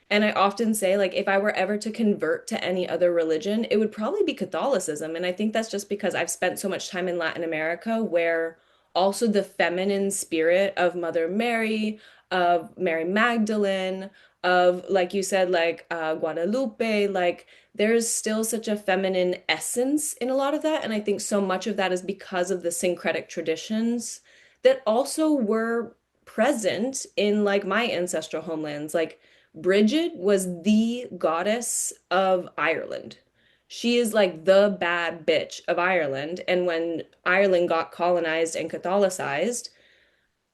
And I often say, like, if I were ever to convert to any other religion, it would probably be Catholicism. And I think that's just because I've spent so much time in Latin America, where also the feminine spirit of Mother Mary, of Mary Magdalene, of, like you said, like Guadalupe, like, there's still such a feminine essence in a lot of that. And I think so much of that is because of the syncretic traditions that also were present in, like, my ancestral homelands. Like, Bridget was the goddess of Ireland. She is like the bad bitch of Ireland. And when Ireland got colonized and Catholicized,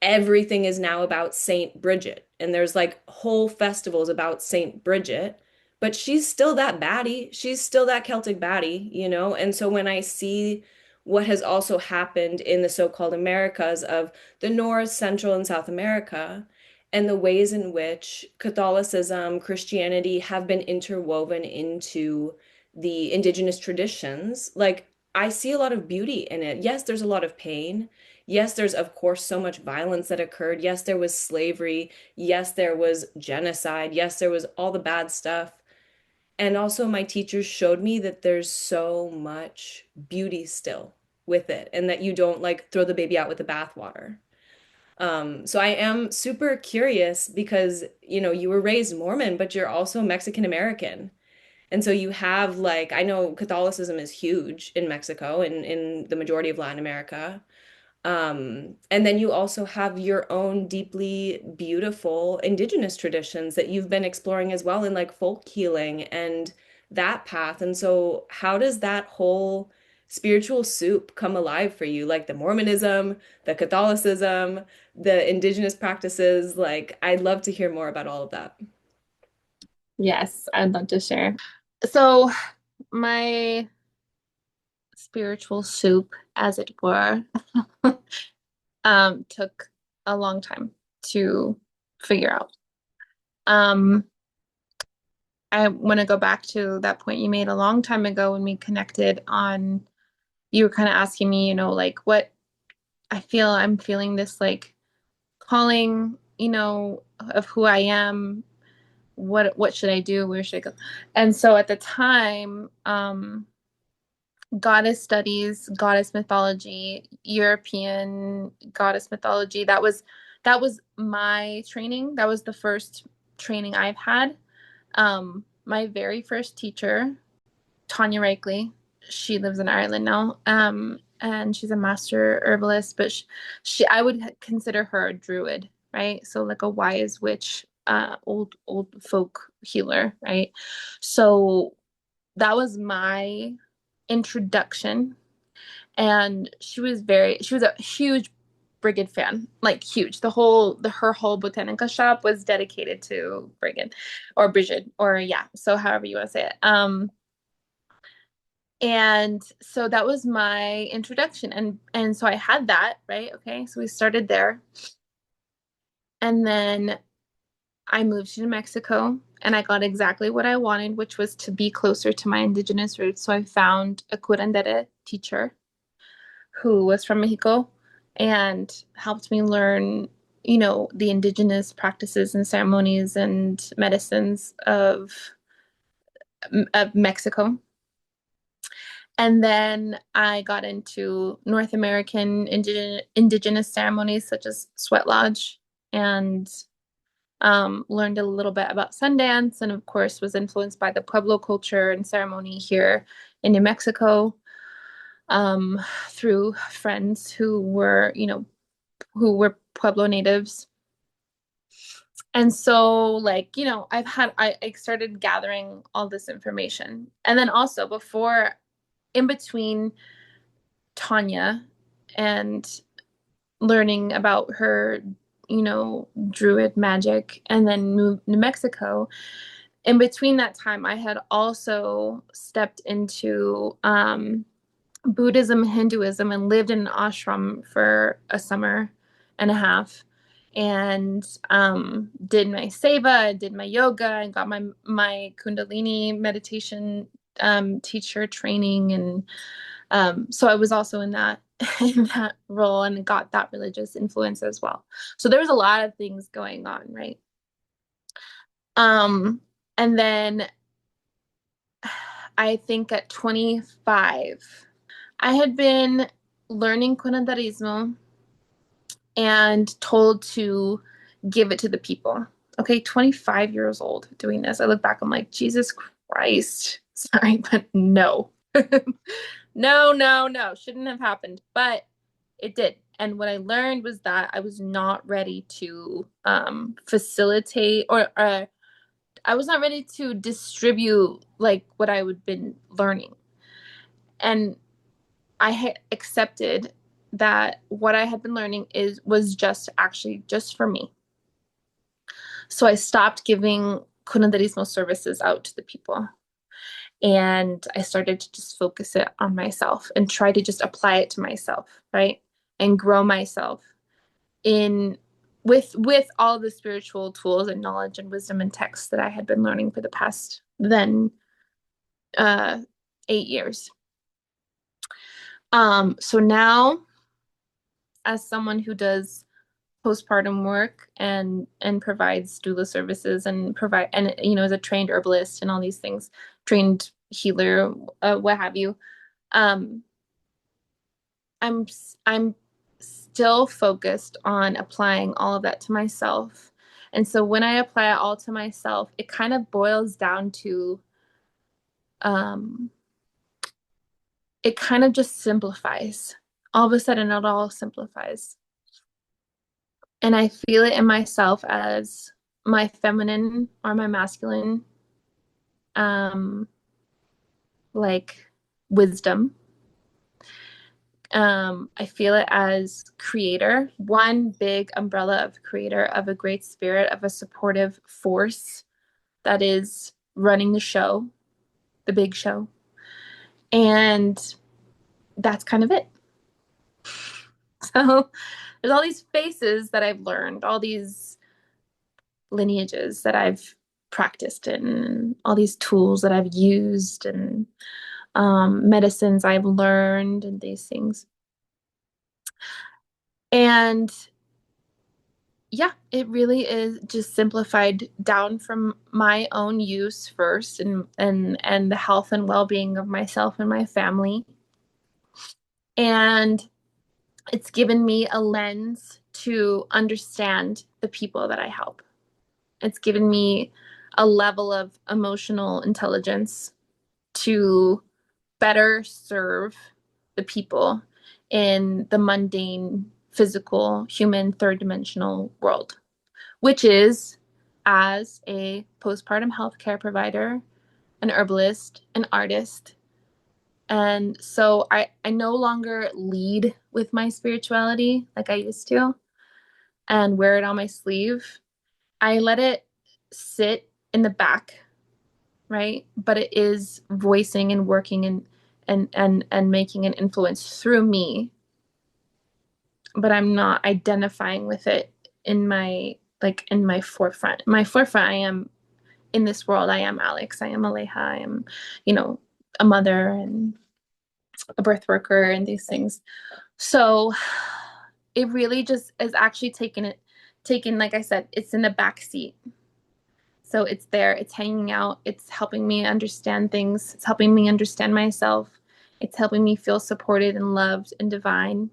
everything is now about Saint Bridget. And there's like whole festivals about Saint Bridget, but she's still that baddie. She's still that Celtic baddie, you know? And so when I see what has also happened in the so-called Americas of the North, Central, and South America, and the ways in which Catholicism, Christianity have been interwoven into the indigenous traditions, like I see a lot of beauty in it. Yes, there's a lot of pain. Yes, there's of course so much violence that occurred. Yes, there was slavery. Yes, there was genocide. Yes, there was all the bad stuff. And also, my teachers showed me that there's so much beauty still with it, and that you don't like throw the baby out with the bathwater. So I am super curious because, you were raised Mormon, but you're also Mexican American. And so you have like, I know Catholicism is huge in Mexico and in the majority of Latin America. And then you also have your own deeply beautiful indigenous traditions that you've been exploring as well in like folk healing and that path. And so how does that whole spiritual soup come alive for you? Like the Mormonism, the Catholicism, the indigenous practices, like I'd love to hear more about all of that. Yes, I'd love to share. So, my spiritual soup, as it were, took a long time to figure out. Um, I want to go back to that point you made a long time ago when we connected on, you were kind of asking me, like what I'm feeling this like calling, of who I am. what should I do? Where should I go? And so at the time, goddess studies, goddess mythology, European goddess mythology. That was my training. That was the first training I've had. My very first teacher, Tanya Reiki, she lives in Ireland now. And she's a master herbalist, but I would consider her a druid, right? So like a wise witch, old folk healer, right? So that was my introduction. And she was a huge Brigid fan, like huge. Her whole botanica shop was dedicated to Brigid or Brigid, or yeah, so however you want to say it. And so that was my introduction. And so I had that, right? Okay. So we started there. And then I moved to New Mexico and I got exactly what I wanted, which was to be closer to my indigenous roots. So I found a curandera teacher who was from Mexico and helped me learn, the indigenous practices and ceremonies and medicines of Mexico. And then I got into North American indigenous ceremonies such as Sweat Lodge, and learned a little bit about Sundance, and of course was influenced by the Pueblo culture and ceremony here in New Mexico, through friends who were Pueblo natives. And so, like, I started gathering all this information. And then also in between Tanya and learning about her, druid magic, and then moved to New Mexico. In between that time, I had also stepped into Buddhism, Hinduism, and lived in an ashram for a summer and a half, and did my seva, did my yoga, and got my Kundalini meditation teacher training, and so I was also in that in that role and got that religious influence as well. So there was a lot of things going on, right? Um, and then I think at 25, I had been learning curanderismo and told to give it to the people. Okay, 25 years old doing this. I look back, I'm like, Jesus Christ. Sorry, but no. No, no, no. Shouldn't have happened. But it did. And what I learned was that I was not ready to facilitate, or I was not ready to distribute like what I would been learning. And I had accepted that what I had been learning was just actually just for me. So I stopped giving curanderismo services out to the people. And I started to just focus it on myself and try to just apply it to myself, right? And grow myself in with all the spiritual tools and knowledge and wisdom and texts that I had been learning for the past then 8 years. So now, as someone who does postpartum work and provides doula services and as a trained herbalist and all these things, trained healer, what have you, um, I'm I'm still focused on applying all of that to myself. And so when I apply it all to myself, it kind of boils down to um, it kind of just simplifies. All of a sudden, it all simplifies. And I feel it in myself as my feminine or my masculine, um, like wisdom. I feel it as creator, one big umbrella of creator, of a great spirit, of a supportive force that is running the show, the big show. And that's kind of it. So there's all these faces that I've learned, all these lineages that I've practiced in, and all these tools that I've used, and medicines I've learned, and these things. And yeah, it really is just simplified down from my own use first, and the health and well-being of myself and my family. And it's given me a lens to understand the people that I help. It's given me a level of emotional intelligence to better serve the people in the mundane, physical, human, third dimensional world, which is as a postpartum healthcare provider, an herbalist, an artist. And so I no longer lead with my spirituality like I used to and wear it on my sleeve. I let it sit in the back, right? But it is voicing and working and making an influence through me, but I'm not identifying with it in my in my forefront. My forefront, I am in this world. I am Alex. I am Aleja. I am, you know, a mother and a birth worker and these things. So it really just is actually taken, like I said, it's in the back seat. So it's there, it's hanging out, it's helping me understand things, it's helping me understand myself, it's helping me feel supported and loved and divine.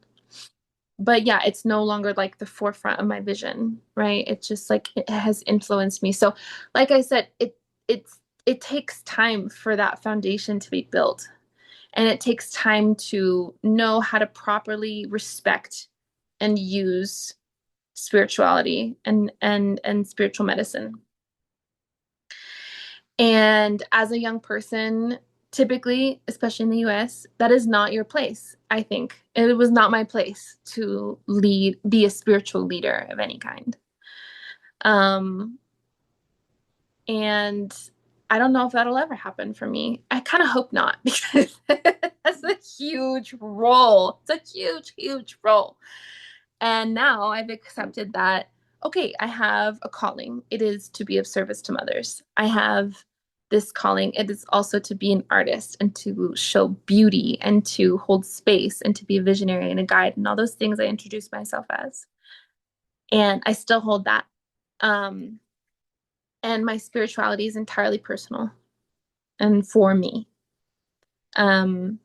But yeah, it's no longer like the forefront of my vision, right? It's just like it has influenced me. So, like I said, it takes time for that foundation to be built. And it takes time to know how to properly respect and use spirituality and spiritual medicine. And as a young person, typically, especially in the US, that is not your place, I think. It was not my place to be a spiritual leader of any kind. Um, and I don't know if that'll ever happen for me. I kind of hope not because that's a huge role. It's a huge, huge role. And now I've accepted that, okay, I have a calling. It is to be of service to mothers. I have this calling. It is also to be an artist and to show beauty and to hold space and to be a visionary and a guide and all those things I introduced myself as. And I still hold that. Um, and my spirituality is entirely personal and for me. Um,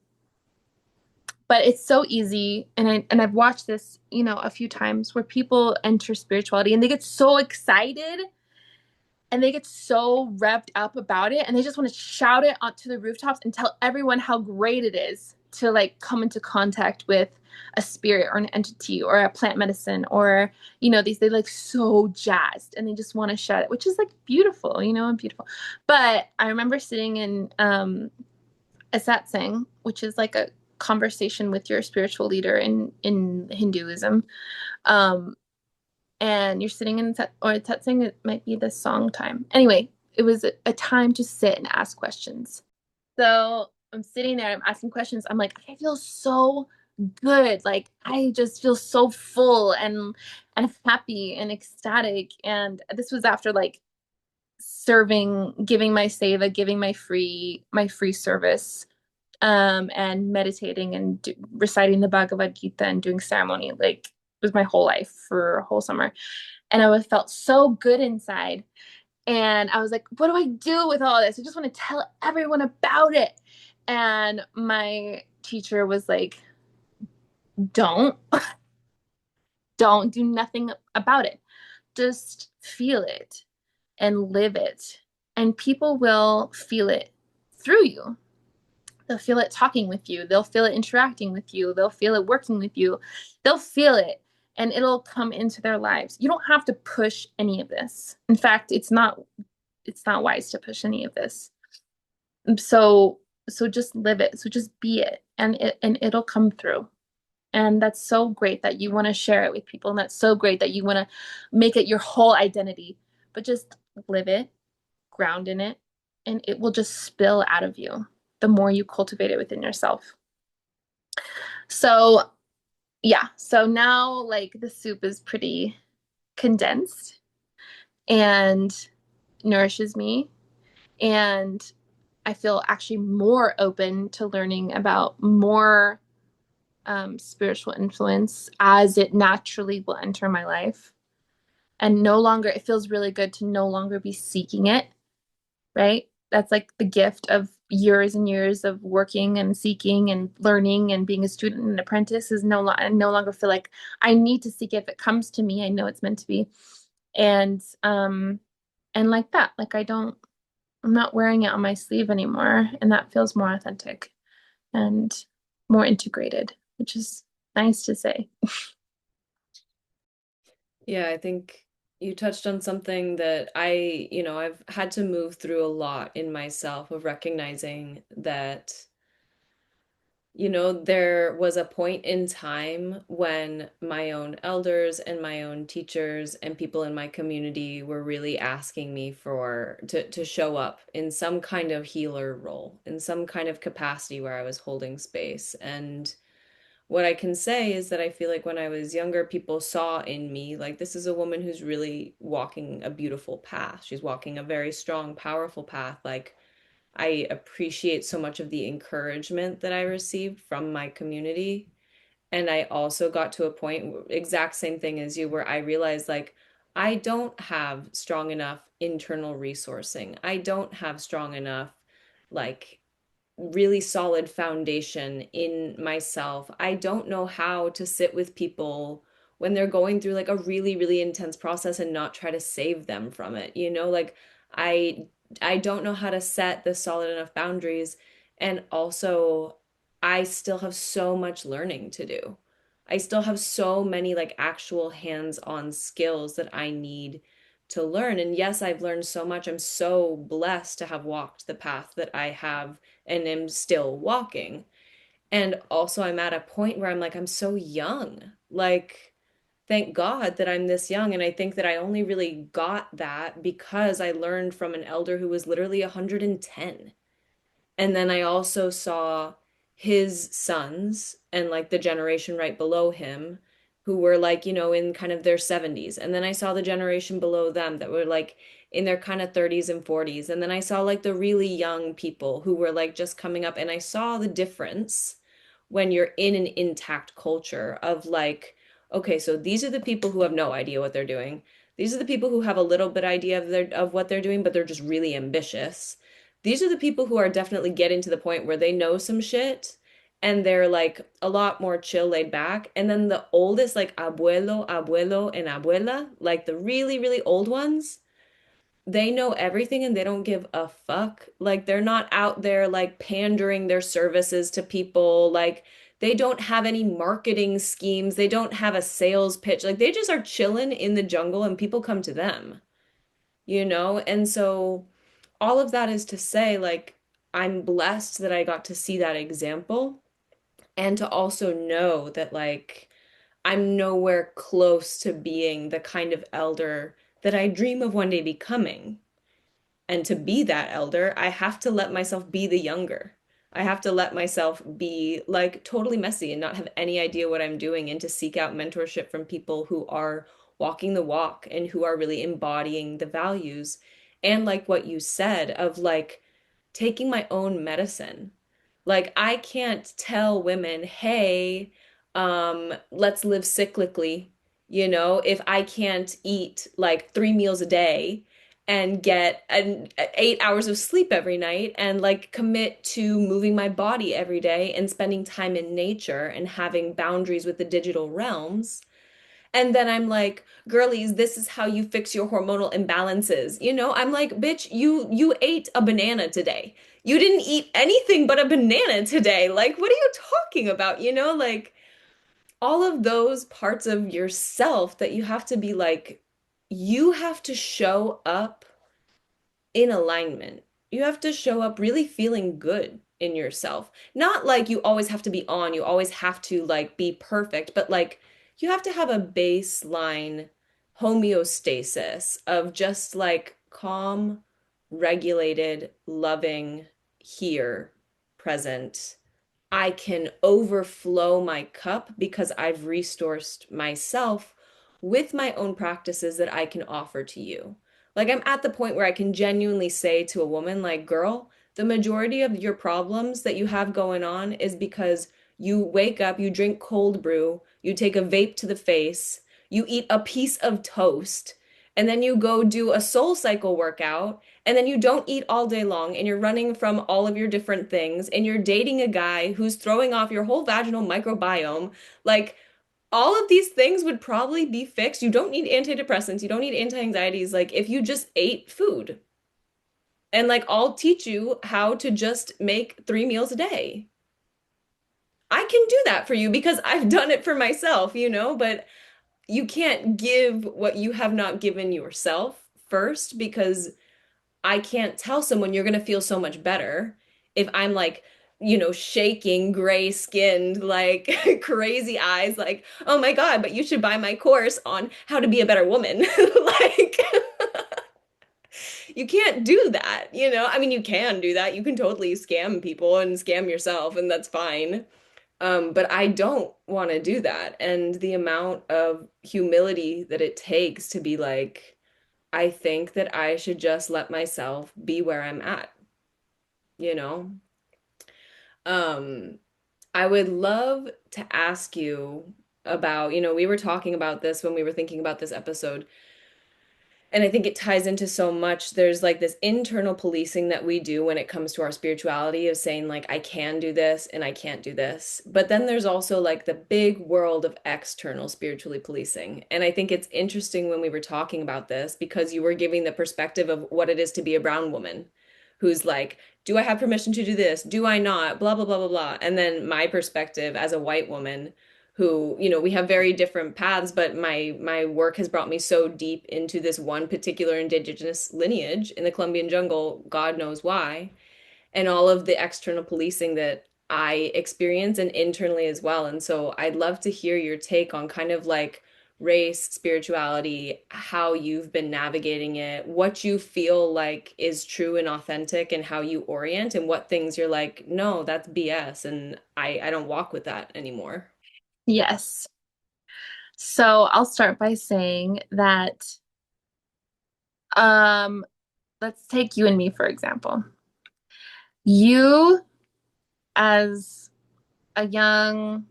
but it's so easy, and I've watched this, you know, a few times where people enter spirituality and they get so excited and they get so revved up about it and they just want to shout it onto the rooftops and tell everyone how great it is to like come into contact with a spirit or an entity or a plant medicine or, you know, they like so jazzed and they just want to shout it, which is like beautiful, you know, and beautiful. But I remember sitting in a satsang, which is like a conversation with your spiritual leader in Hinduism. Um, and you're sitting in or satsang, it might be the song time. Anyway, it was a time to sit and ask questions. So I'm sitting there, I'm asking questions. I'm like, I feel so good. Like I just feel so full and happy and ecstatic. And this was after like serving, giving my seva, giving my free service, and meditating and reciting the Bhagavad Gita and doing ceremony. Like it was my whole life for a whole summer. And I felt so good inside. And I was like, what do I do with all this? I just want to tell everyone about it. And my teacher was like, don't, don't do nothing about it. Just feel it and live it. And people will feel it through you. They'll feel it talking with you. They'll feel it interacting with you. They'll feel it working with you. They'll feel it and it'll come into their lives. You don't have to push any of this. In fact, it's not wise to push any of this. So just live it. So just be it and it'll come through. And that's so great that you want to share it with people and that's so great that you want to make it your whole identity. But just live it, ground in it, and it will just spill out of you the more you cultivate it within yourself. So, yeah. So now like the soup is pretty condensed and nourishes me and I feel actually more open to learning about more spiritual influence as it naturally will enter my life. and no longer, it feels really good to no longer be seeking it, right? That's like the gift of years and years of working and seeking and learning and being a student and apprentice is I no longer feel like I need to seek it. If it comes to me, I know it's meant to be. And like that, like I'm not wearing it on my sleeve anymore. And that feels more authentic and more integrated, which is nice to say. Yeah, I think you touched on something that I've had to move through a lot in myself of recognizing that, there was a point in time when my own elders and my own teachers and people in my community were really asking me to show up in some kind of healer role, in some kind of capacity where I was holding space. And what I can say is that I feel like when I was younger, people saw in me, like, this is a woman who's really walking a beautiful path. She's walking a very strong, powerful path. Like, I appreciate so much of the encouragement that I received from my community. And I also got to a point, exact same thing as you, where I realized, like, I don't have strong enough internal resourcing. I don't have strong enough, like, really solid foundation in myself. I don't know how to sit with people when they're going through like a really, really intense process and not try to save them from it. Like I I don't know how to set the solid enough boundaries. And also I still have so much learning to do. I still have so many like actual hands-on skills that I need to learn. And yes, I've learned so much. I'm so blessed to have walked the path that I have and am still walking. And also, I'm at a point where I'm like, I'm so young. Like, thank God that I'm this young. And I think that I only really got that because I learned from an elder who was literally 110. And then I also saw his sons and like the generation right below him who were like, in kind of their 70s. And then I saw the generation below them that were like in their kind of 30s and 40s. And then I saw like the really young people who were like just coming up. And I saw the difference when you're in an intact culture of like, okay, so these are the people who have no idea what they're doing. These are the people who have a little bit idea of what they're doing, but they're just really ambitious. These are the people who are definitely getting to the point where they know some shit and they're like a lot more chill, laid back. And then the oldest, like abuelo, and abuela, like the really, really old ones, they know everything and they don't give a fuck. Like they're not out there like pandering their services to people. Like they don't have any marketing schemes. They don't have a sales pitch. Like they just are chilling in the jungle and people come to them. And so all of that is to say, like, I'm blessed that I got to see that example and to also know that, like, I'm nowhere close to being the kind of elder that I dream of one day becoming. And to be that elder, I have to let myself be the younger. I have to let myself be like totally messy and not have any idea what I'm doing and to seek out mentorship from people who are walking the walk and who are really embodying the values. And like what you said of like taking my own medicine. Like I can't tell women, hey, let's live cyclically, if I can't eat like 3 meals a day and get 8 hours of sleep every night and like commit to moving my body every day and spending time in nature and having boundaries with the digital realms. And then I'm like, girlies, this is how you fix your hormonal imbalances. I'm like, bitch, you ate a banana today. You didn't eat anything but a banana today. Like, what are you talking about? Like all of those parts of yourself that you have to be like, you have to show up in alignment. You have to show up really feeling good in yourself. Not like you always have to be on, you always have to like be perfect, but like you have to have a baseline homeostasis of just like calm, regulated, loving, here, present. I can overflow my cup because I've resourced myself with my own practices that I can offer to you. Like I'm at the point where I can genuinely say to a woman, like, girl, the majority of your problems that you have going on is because you wake up, you drink cold brew, you take a vape to the face, you eat a piece of toast, and then you go do a soul cycle workout, and then you don't eat all day long, and you're running from all of your different things, and you're dating a guy who's throwing off your whole vaginal microbiome, like all of these things would probably be fixed. You don't need antidepressants, you don't need anti-anxieties, like if you just ate food. And like I'll teach you how to just make 3 meals a day. I can do that for you because I've done it for myself, but you can't give what you have not given yourself first, because I can't tell someone you're going to feel so much better if I'm like, shaking, gray skinned, like crazy eyes, like, oh my God, but you should buy my course on how to be a better woman. Like, you can't do that. I mean, you can do that. You can totally scam people and scam yourself, and that's fine. But I don't want to do that. And the amount of humility that it takes to be like, I think that I should just let myself be where I'm at, you know? Um, I would love to ask you about, we were talking about this when we were thinking about this episode. And I think it ties into so much. There's like this internal policing that we do when it comes to our spirituality of saying, like, I can do this and I can't do this. But then there's also like the big world of external spiritually policing. And I think it's interesting when we were talking about this because you were giving the perspective of what it is to be a brown woman who's like, do I have permission to do this? Do I not? Blah, blah, blah, blah, blah. And then my perspective as a white woman who, we have very different paths, but my work has brought me so deep into this one particular indigenous lineage in the Colombian jungle, God knows why, and all of the external policing that I experience and internally as well. And so I'd love to hear your take on kind of like race, spirituality, how you've been navigating it, what you feel like is true and authentic, and how you orient, and what things you're like, no, that's BS, and I don't walk with that anymore. Yes. So I'll start by saying that um let's take you and me for example. You as a young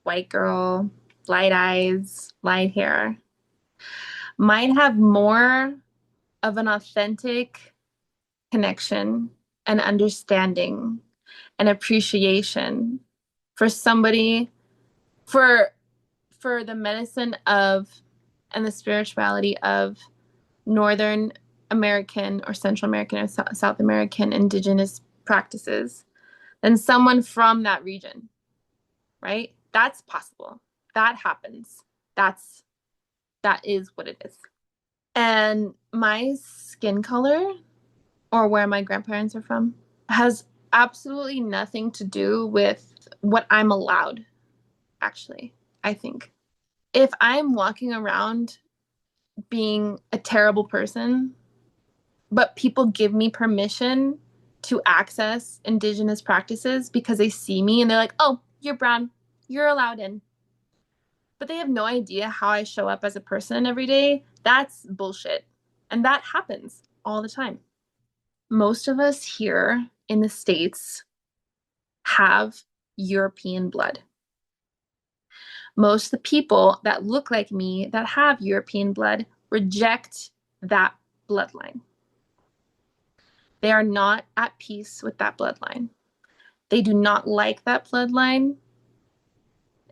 white girl, light eyes, light hair, might have more of an authentic connection and understanding and appreciation for somebody for the medicine of and the spirituality of Northern American or Central American or South American indigenous practices than someone from that region, right? That's possible. That happens. That is what it is. And my skin color or where my grandparents are from has absolutely nothing to do with what I'm allowed, actually, I think. If I'm walking around being a terrible person, but people give me permission to access indigenous practices because they see me and they're like, oh, you're brown, you're allowed in. But they have no idea how I show up as a person every day. That's bullshit. And that happens all the time. Most of us here in the States have European blood. Most of the people that look like me that have European blood reject that bloodline. They are not at peace with that bloodline. They do not like that bloodline.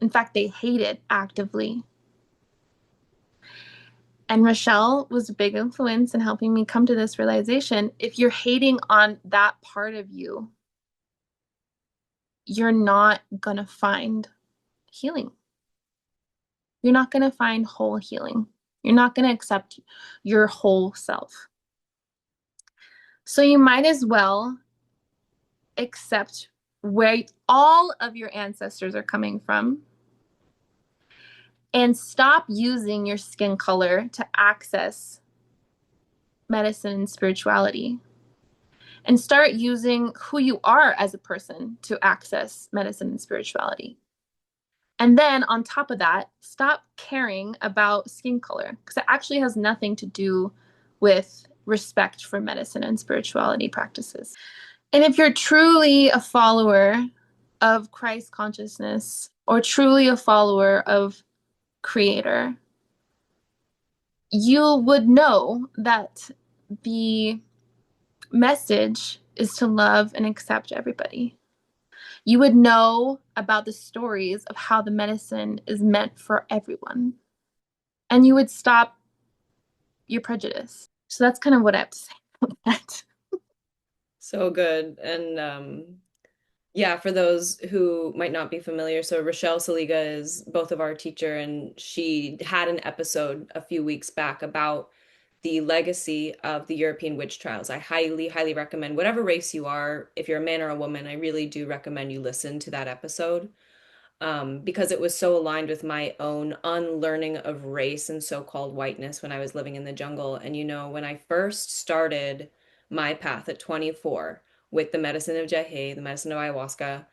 In fact, they hate it actively. And Rochelle was a big influence in helping me come to this realization. If you're hating on that part of you, you're not going to find healing. You're not going to find whole healing. You're not going to accept your whole self. So you might as well accept where all of your ancestors are coming from and stop using your skin color to access medicine and spirituality, and start using who you are as a person to access medicine and spirituality. And then on top of that, stop caring about skin color, because it actually has nothing to do with respect for medicine and spirituality practices. And if you're truly a follower of Christ consciousness or truly a follower of Creator, you would know that the message is to love and accept everybody. You would know about the stories of how the medicine is meant for everyone. And you would stop your prejudice. So that's kind of what I have to say about that. So good. And yeah, for those who might not be familiar, so Rochelle Saliga is both of our teacher, and she had an episode a few weeks back about the legacy of the European witch trials. I highly, highly recommend, whatever race you are, if you're a man or a woman, I really do recommend you listen to that episode, because it was so aligned with my own unlearning of race and so-called whiteness when I was living in the jungle. And when I first started my path at 24 with the medicine of Jahe, the medicine of ayahuasca,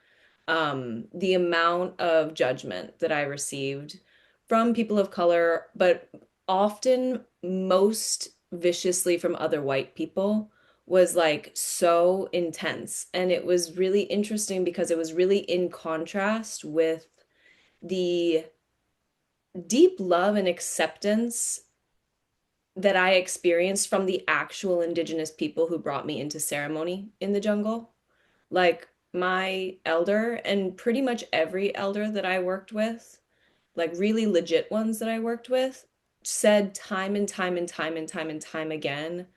the amount of judgment that I received from people of color, but often most viciously from other white people, was like so intense. And it was really interesting because it was really in contrast with the deep love and acceptance that I experienced from the actual indigenous people who brought me into ceremony in the jungle. Like my elder and pretty much every elder that I worked with, like really legit ones that I worked with, said time and time and time and time and time again,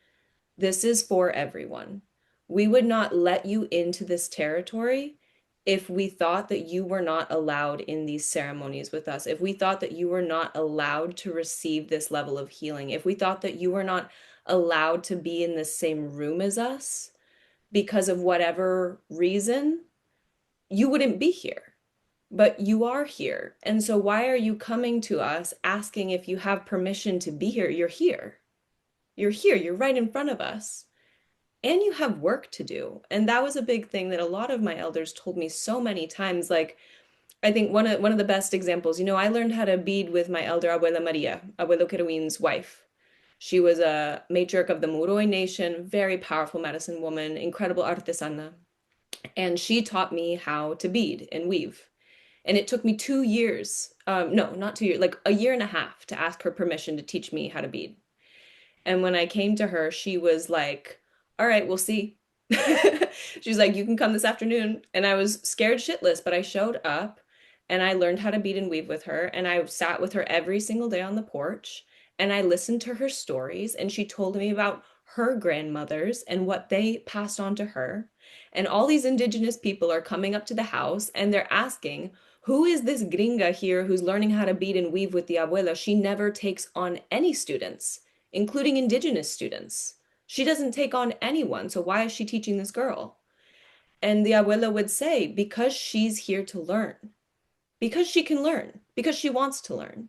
this is for everyone. We would not let you into this territory if we thought that you were not allowed in these ceremonies with us, if we thought that you were not allowed to receive this level of healing, if we thought that you were not allowed to be in the same room as us because of whatever reason, you wouldn't be here. But you are here. And so why are you coming to us asking if you have permission to be here? You're here. You're here. You're right in front of us. And you have work to do. And that was a big thing that a lot of my elders told me so many times. Like, I think one of the best examples, I learned how to bead with my elder Abuela Maria, Abuelo Kerouin's wife. She was a matriarch of the Muroi Nation, very powerful medicine woman, incredible artesana. And she taught me how to bead and weave. And it took me 2 years, no, not 2 years, like a year and a half to ask her permission to teach me how to bead. And when I came to her, she was like, all right, we'll see. She's like, you can come this afternoon. And I was scared shitless, but I showed up and I learned how to bead and weave with her. And I sat with her every single day on the porch and I listened to her stories. And she told me about her grandmothers and what they passed on to her. And all these indigenous people are coming up to the house and they're asking, who is this gringa here who's learning how to bead and weave with the abuela? She never takes on any students, including indigenous students. She doesn't take on anyone, so why is she teaching this girl? And the abuela would say, because she's here to learn, because she can learn, because she wants to learn.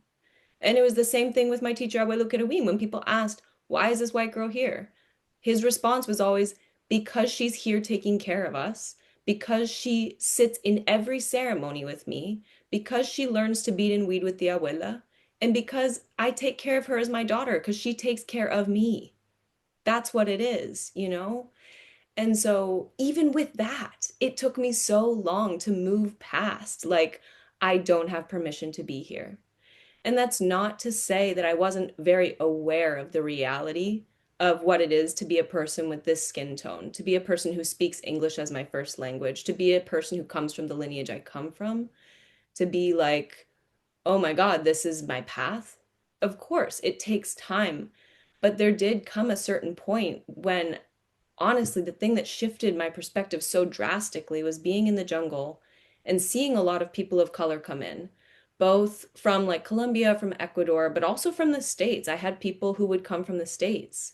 And it was the same thing with my teacher, Abuelo Kerouin, when people asked, why is this white girl here? His response was always, because she's here taking care of us, because she sits in every ceremony with me, because she learns to bead and weed with the abuela, and because I take care of her as my daughter, because she takes care of me. That's what it is. And so even with that, it took me so long to move past, like, I don't have permission to be here. And that's not to say that I wasn't very aware of the reality of what it is to be a person with this skin tone, to be a person who speaks English as my first language, to be a person who comes from the lineage I come from, to be like, oh my God, this is my path. Of course, it takes time. But there did come a certain point when, honestly, the thing that shifted my perspective so drastically was being in the jungle and seeing a lot of people of color come in, both from like Colombia, from Ecuador, but also from the States. I had people who would come from the States.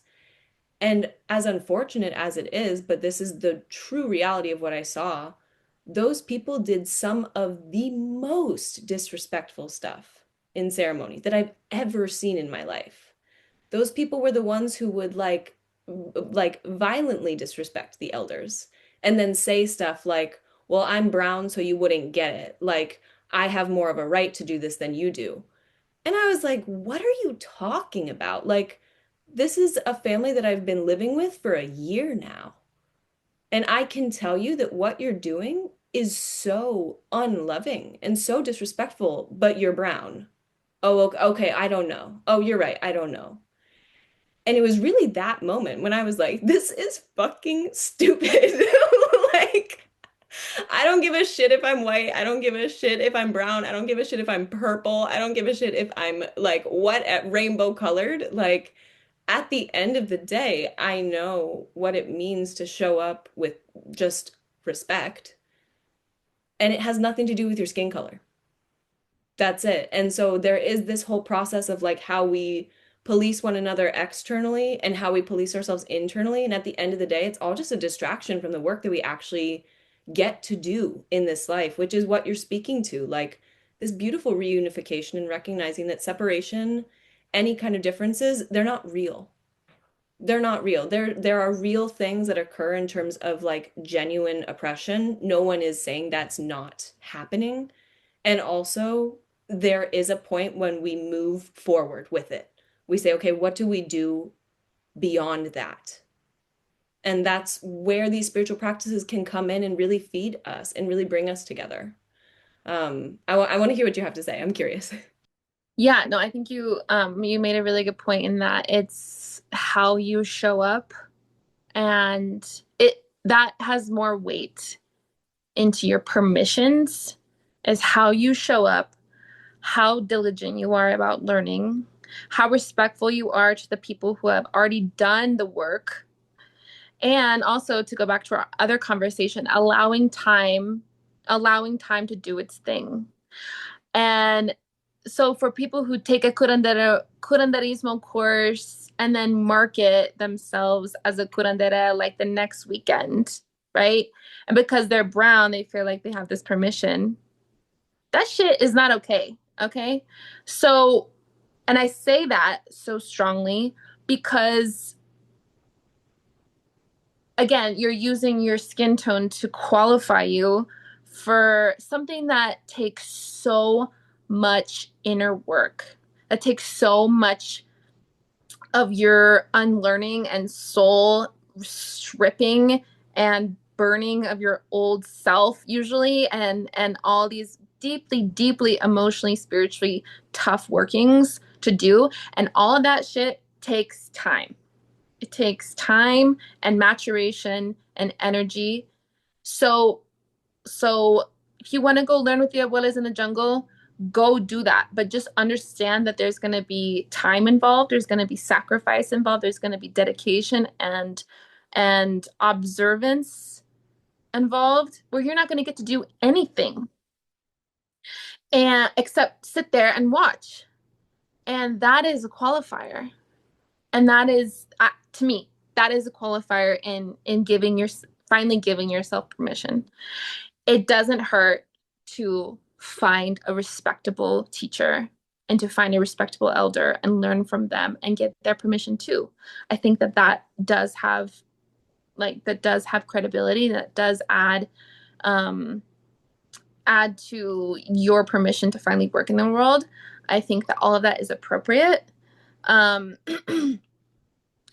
And as unfortunate as it is, but this is the true reality of what I saw, those people did some of the most disrespectful stuff in ceremony that I've ever seen in my life. Those people were the ones who would like violently disrespect the elders and then say stuff like, well, I'm brown, so you wouldn't get it. Like, I have more of a right to do this than you do. And I was like, what are you talking about? Like, this is a family that I've been living with for a year now. And I can tell you that what you're doing is so unloving and so disrespectful, but you're brown. Oh, okay, I don't know. Oh, you're right, I don't know. And it was really that moment when I was like, this is fucking stupid. Like, I don't give a shit if I'm white. I don't give a shit if I'm brown. I don't give a shit if I'm purple. I don't give a shit if I'm like what at rainbow colored. Like at the end of the day, I know what it means to show up with just respect. And it has nothing to do with your skin color. That's it. And so there is this whole process of like how we police one another externally and how we police ourselves internally. And at the end of the day, it's all just a distraction from the work that we actually get to do in this life, which is what you're speaking to. Like this beautiful reunification and recognizing that separation, any kind of differences, they're not real. They're not real. There are real things that occur in terms of like genuine oppression. No one is saying that's not happening. And also, there is a point when we move forward with it. We say, okay, what do we do beyond that? And that's where these spiritual practices can come in and really feed us and really bring us together. I want to hear what you have to say. I'm curious. Yeah, no, I think you made a really good point in that it's how you show up, and it that has more weight into your permissions, is how you show up, how diligent you are about learning, how respectful you are to the people who have already done the work, and also to go back to our other conversation, allowing time to do its thing. And so for people who take a curanderismo course and then market themselves as a curandera like the next weekend, right? And because they're brown, they feel like they have this permission. That shit is not okay. Okay. So, and I say that so strongly because, again, you're using your skin tone to qualify you for something that takes so much inner work, that takes so much of your unlearning and soul stripping and burning of your old self usually, and all these deeply emotionally spiritually tough workings to do, and all of that shit takes time. It takes time and maturation and energy. So so if you want to go learn with the abuelas in the jungle, go do that. But just understand that there's going to be time involved. There's going to be sacrifice involved. There's going to be dedication and observance involved, where you're not going to get to do anything and except sit there and watch. And that is a qualifier. And that is, to me, that is a qualifier in giving your finally giving yourself permission. It doesn't hurt to find a respectable teacher and to find a respectable elder and learn from them and get their permission too. I think that does have credibility. That does um, add to your permission to finally work in the world. I think that all of that is appropriate. Um,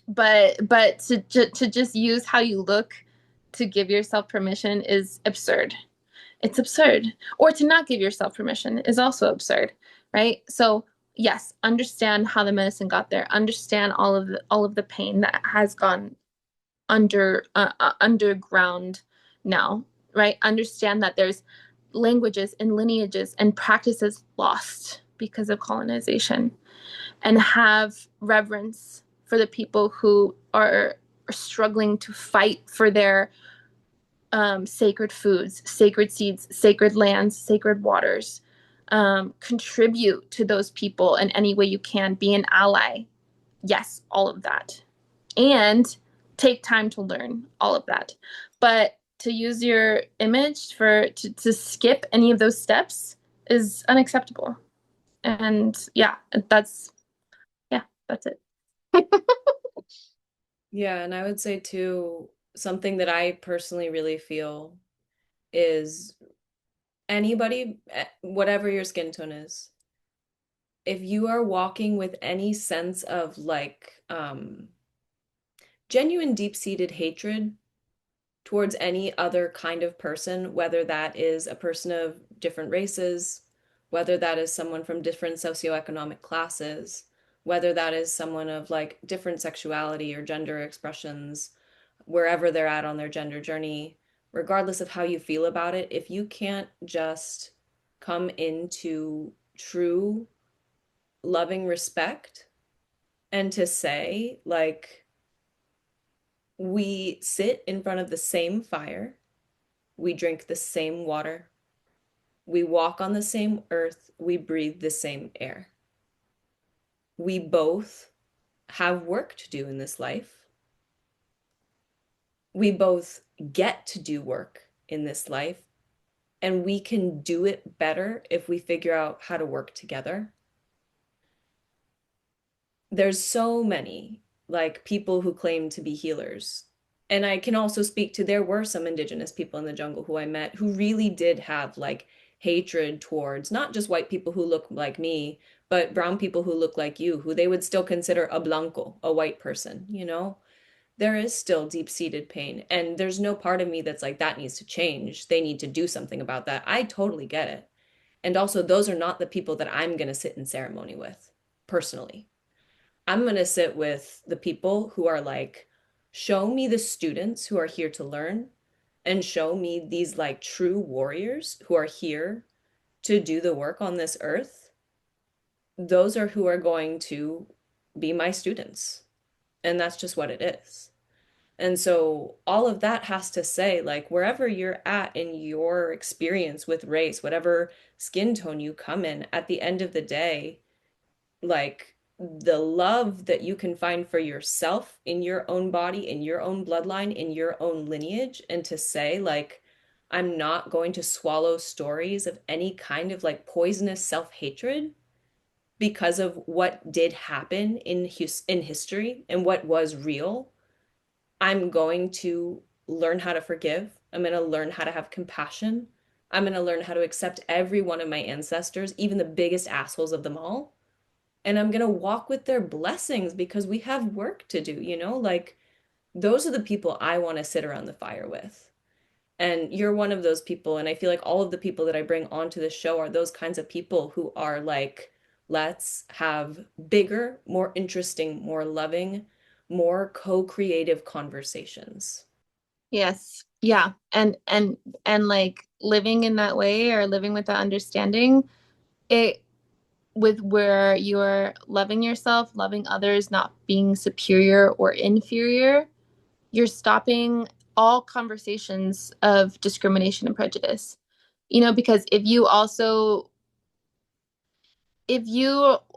but to just use how you look to give yourself permission is absurd. It's absurd. Or to not give yourself permission is also absurd, right? So yes, understand how the medicine got there. Understand all of the pain that has gone underground now, right? Understand that there's languages and lineages and practices lost because of colonization, and have reverence for the people who are struggling to fight for their sacred foods, sacred seeds, sacred lands, sacred waters. Contribute to those people in any way you can. Be an ally. Yes, all of that. And take time to learn all of that. But to use your image to skip any of those steps is unacceptable. And that's it. Yeah, and I would say too, something that I personally really feel is anybody, whatever your skin tone is, if you are walking with any sense of like genuine deep-seated hatred towards any other kind of person, whether that is a person of different races, whether that is someone from different socioeconomic classes, whether that is someone of like different sexuality or gender expressions, wherever they're at on their gender journey, regardless of how you feel about it, if you can't just come into true loving respect and to say, like, we sit in front of the same fire, we drink the same water, we walk on the same earth, we breathe the same air. We both have work to do in this life. We both get to do work in this life, and we can do it better if we figure out how to work together. There's so many like people who claim to be healers. And I can also speak to there were some indigenous people in the jungle who I met who really did have like hatred towards not just white people who look like me, but brown people who look like you, who they would still consider a blanco, a white person, you know? There is still deep-seated pain. And there's no part of me that's like, that needs to change. They need to do something about that. I totally get it. And also, those are not the people that I'm going to sit in ceremony with personally. I'm going to sit with the people who are like, show me the students who are here to learn and show me these like true warriors who are here to do the work on this earth. Those are who are going to be my students. And that's just what it is. And so all of that has to say, like, wherever you're at in your experience with race, whatever skin tone you come in, at the end of the day, like the love that you can find for yourself in your own body, in your own bloodline, in your own lineage, and to say, like, I'm not going to swallow stories of any kind of like poisonous self-hatred because of what did happen in history and what was real. I'm going to learn how to forgive. I'm going to learn how to have compassion. I'm going to learn how to accept every one of my ancestors, even the biggest assholes of them all. And I'm going to walk with their blessings because we have work to do, you know? Like, those are the people I want to sit around the fire with. And you're one of those people. And I feel like all of the people that I bring onto the show are those kinds of people who are like, let's have bigger, more interesting, more loving, more co-creative conversations. Yes. Yeah. And like living in that way or living with that understanding, it with where you're loving yourself, loving others, not being superior or inferior, you're stopping all conversations of discrimination and prejudice. You know, because if you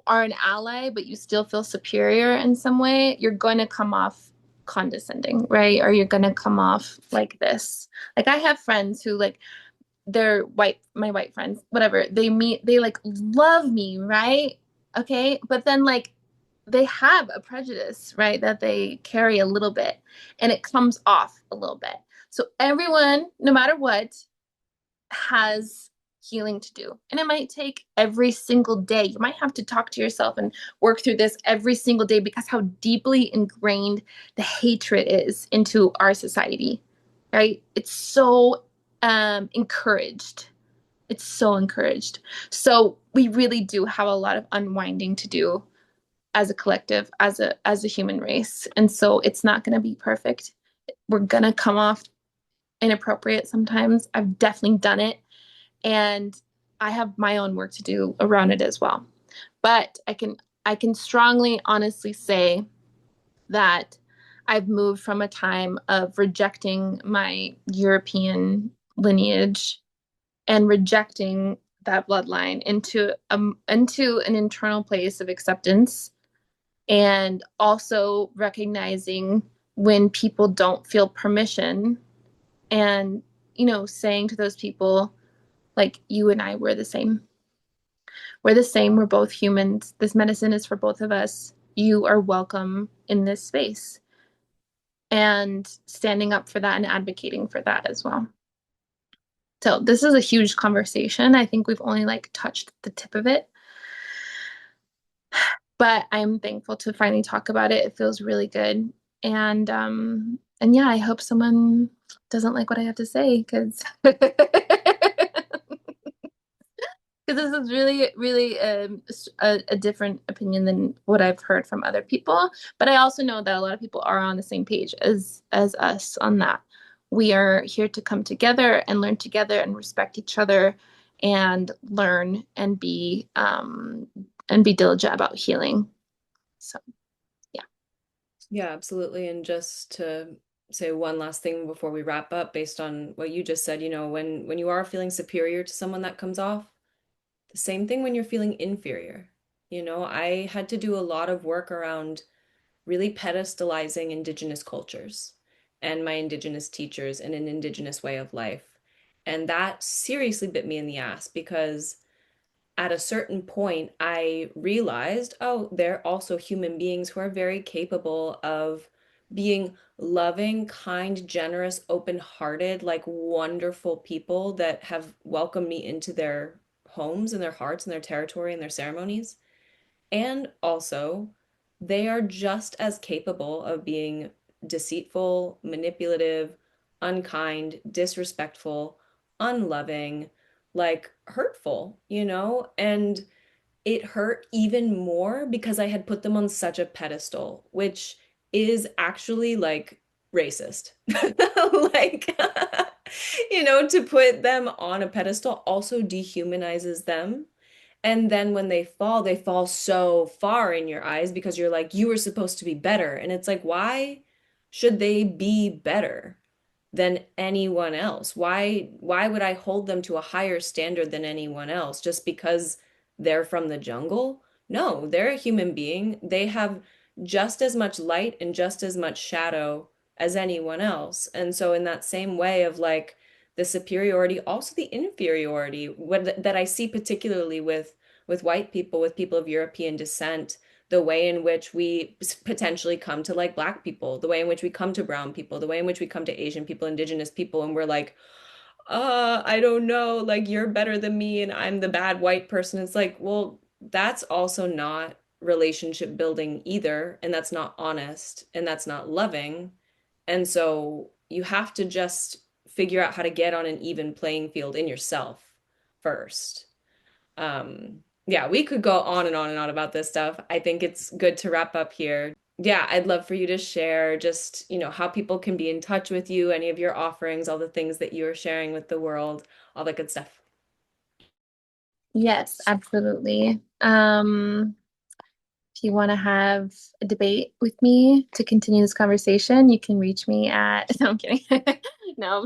are an ally, but you still feel superior in some way, you're going to come off condescending, right? Or you're going to come off like this. Like I have friends who like they're white, my white friends, whatever. They like love me, right? Okay. But then like they have a prejudice, right? That they carry a little bit and it comes off a little bit. So everyone, no matter what, has healing to do. And it might take every single day. You might have to talk to yourself and work through this every single day because how deeply ingrained the hatred is into our society, right? It's so encouraged. It's so encouraged. So we really do have a lot of unwinding to do as a collective, as a human race. And so it's not going to be perfect. We're going to come off inappropriate sometimes. I've definitely done it and I have my own work to do around it as well. But I can strongly honestly say that I've moved from a time of rejecting my European lineage and rejecting that bloodline into an internal place of acceptance and also recognizing when people don't feel permission and saying to those people like you and I, we're the same. We're the same. We're both humans. This medicine is for both of us. You are welcome in this space. And standing up for that and advocating for that as well. So this is a huge conversation. I think we've only like touched the tip of it. But I'm thankful to finally talk about it. It feels really good. And yeah, I hope someone doesn't like what I have to say because because this is really, really a different opinion than what I've heard from other people. But I also know that a lot of people are on the same page as us on that. We are here to come together and learn together and respect each other and learn and be diligent about healing. So yeah. Yeah, absolutely. And just to say one last thing before we wrap up, based on what you just said, when you are feeling superior to someone, that comes off. The same thing when you're feeling inferior. I had to do a lot of work around really pedestalizing indigenous cultures and my indigenous teachers and an indigenous way of life. And that seriously bit me in the ass because at a certain point, I realized, oh, they're also human beings who are very capable of being loving, kind, generous, open-hearted, like wonderful people that have welcomed me into their homes and their hearts and their territory and their ceremonies. And also, they are just as capable of being deceitful, manipulative, unkind, disrespectful, unloving, like hurtful. And it hurt even more because I had put them on such a pedestal, which is actually like racist. Like, to put them on a pedestal also dehumanizes them. And then when they fall so far in your eyes because you're like, you were supposed to be better. And it's like, why should they be better than anyone else? Why would I hold them to a higher standard than anyone else just because they're from the jungle? No, they're a human being. They have just as much light and just as much shadow as anyone else. And so in that same way of like the superiority, also the inferiority, that I see particularly with white people, with people of European descent, the way in which we potentially come to like black people, the way in which we come to brown people, the way in which we come to Asian people, indigenous people, and we're like, I don't know, like you're better than me and I'm the bad white person. It's like, well, that's also not relationship building either, and that's not honest, and that's not loving. And so you have to just figure out how to get on an even playing field in yourself first. Yeah, we could go on and on and on about this stuff. I think it's good to wrap up here. Yeah, I'd love for you to share just, how people can be in touch with you, any of your offerings, all the things that you're sharing with the world, all that good stuff. Yes, absolutely. If you want to have a debate with me to continue this conversation, you can reach me at, no, I'm kidding. No,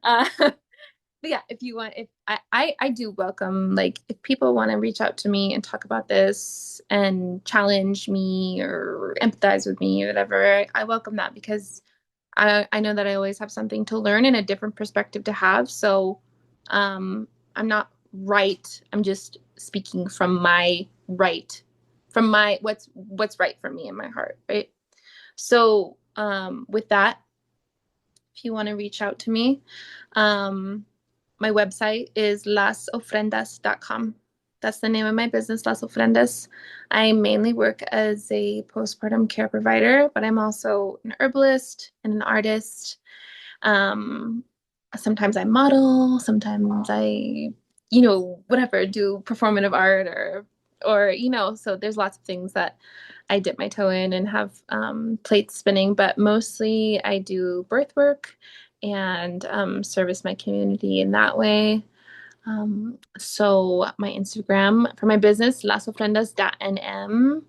but yeah, if you want, if I do welcome, like, if people want to reach out to me and talk about this and challenge me or empathize with me or whatever, I welcome that because I know that I always have something to learn and a different perspective to have. So, I'm not right. I'm just speaking from my right, from my what's right for me in my heart, right? So, with that, if you want to reach out to me, um, my website is lasofrendas.com. That's the name of my business, Las Ofrendas. I mainly work as a postpartum care provider, but I'm also an herbalist and an artist. Um, Sometimes I model, sometimes I, whatever, do performative art or, so there's lots of things that I dip my toe in and have plates spinning, but mostly I do birth work and service my community in that way. So my Instagram for my business, lasofrendas.nm.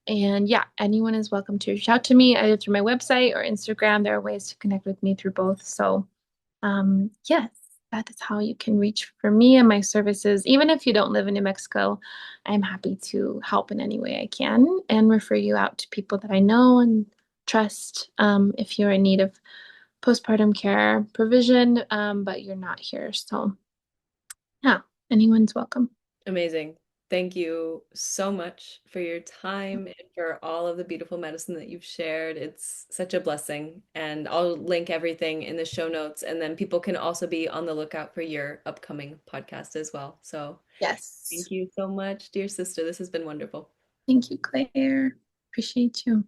And yeah, anyone is welcome to reach out to me either through my website or Instagram. There are ways to connect with me through both. So yes, that is how you can reach for me and my services. Even if you don't live in New Mexico, I'm happy to help in any way I can and refer you out to people that I know and trust if you're in need of postpartum care provision, but you're not here. So yeah, anyone's welcome. Amazing. Thank you so much for your time and for all of the beautiful medicine that you've shared. It's such a blessing. And I'll link everything in the show notes. And then people can also be on the lookout for your upcoming podcast as well. So Yes. thank you so much, dear sister. This has been wonderful. Thank you, Claire. Appreciate you.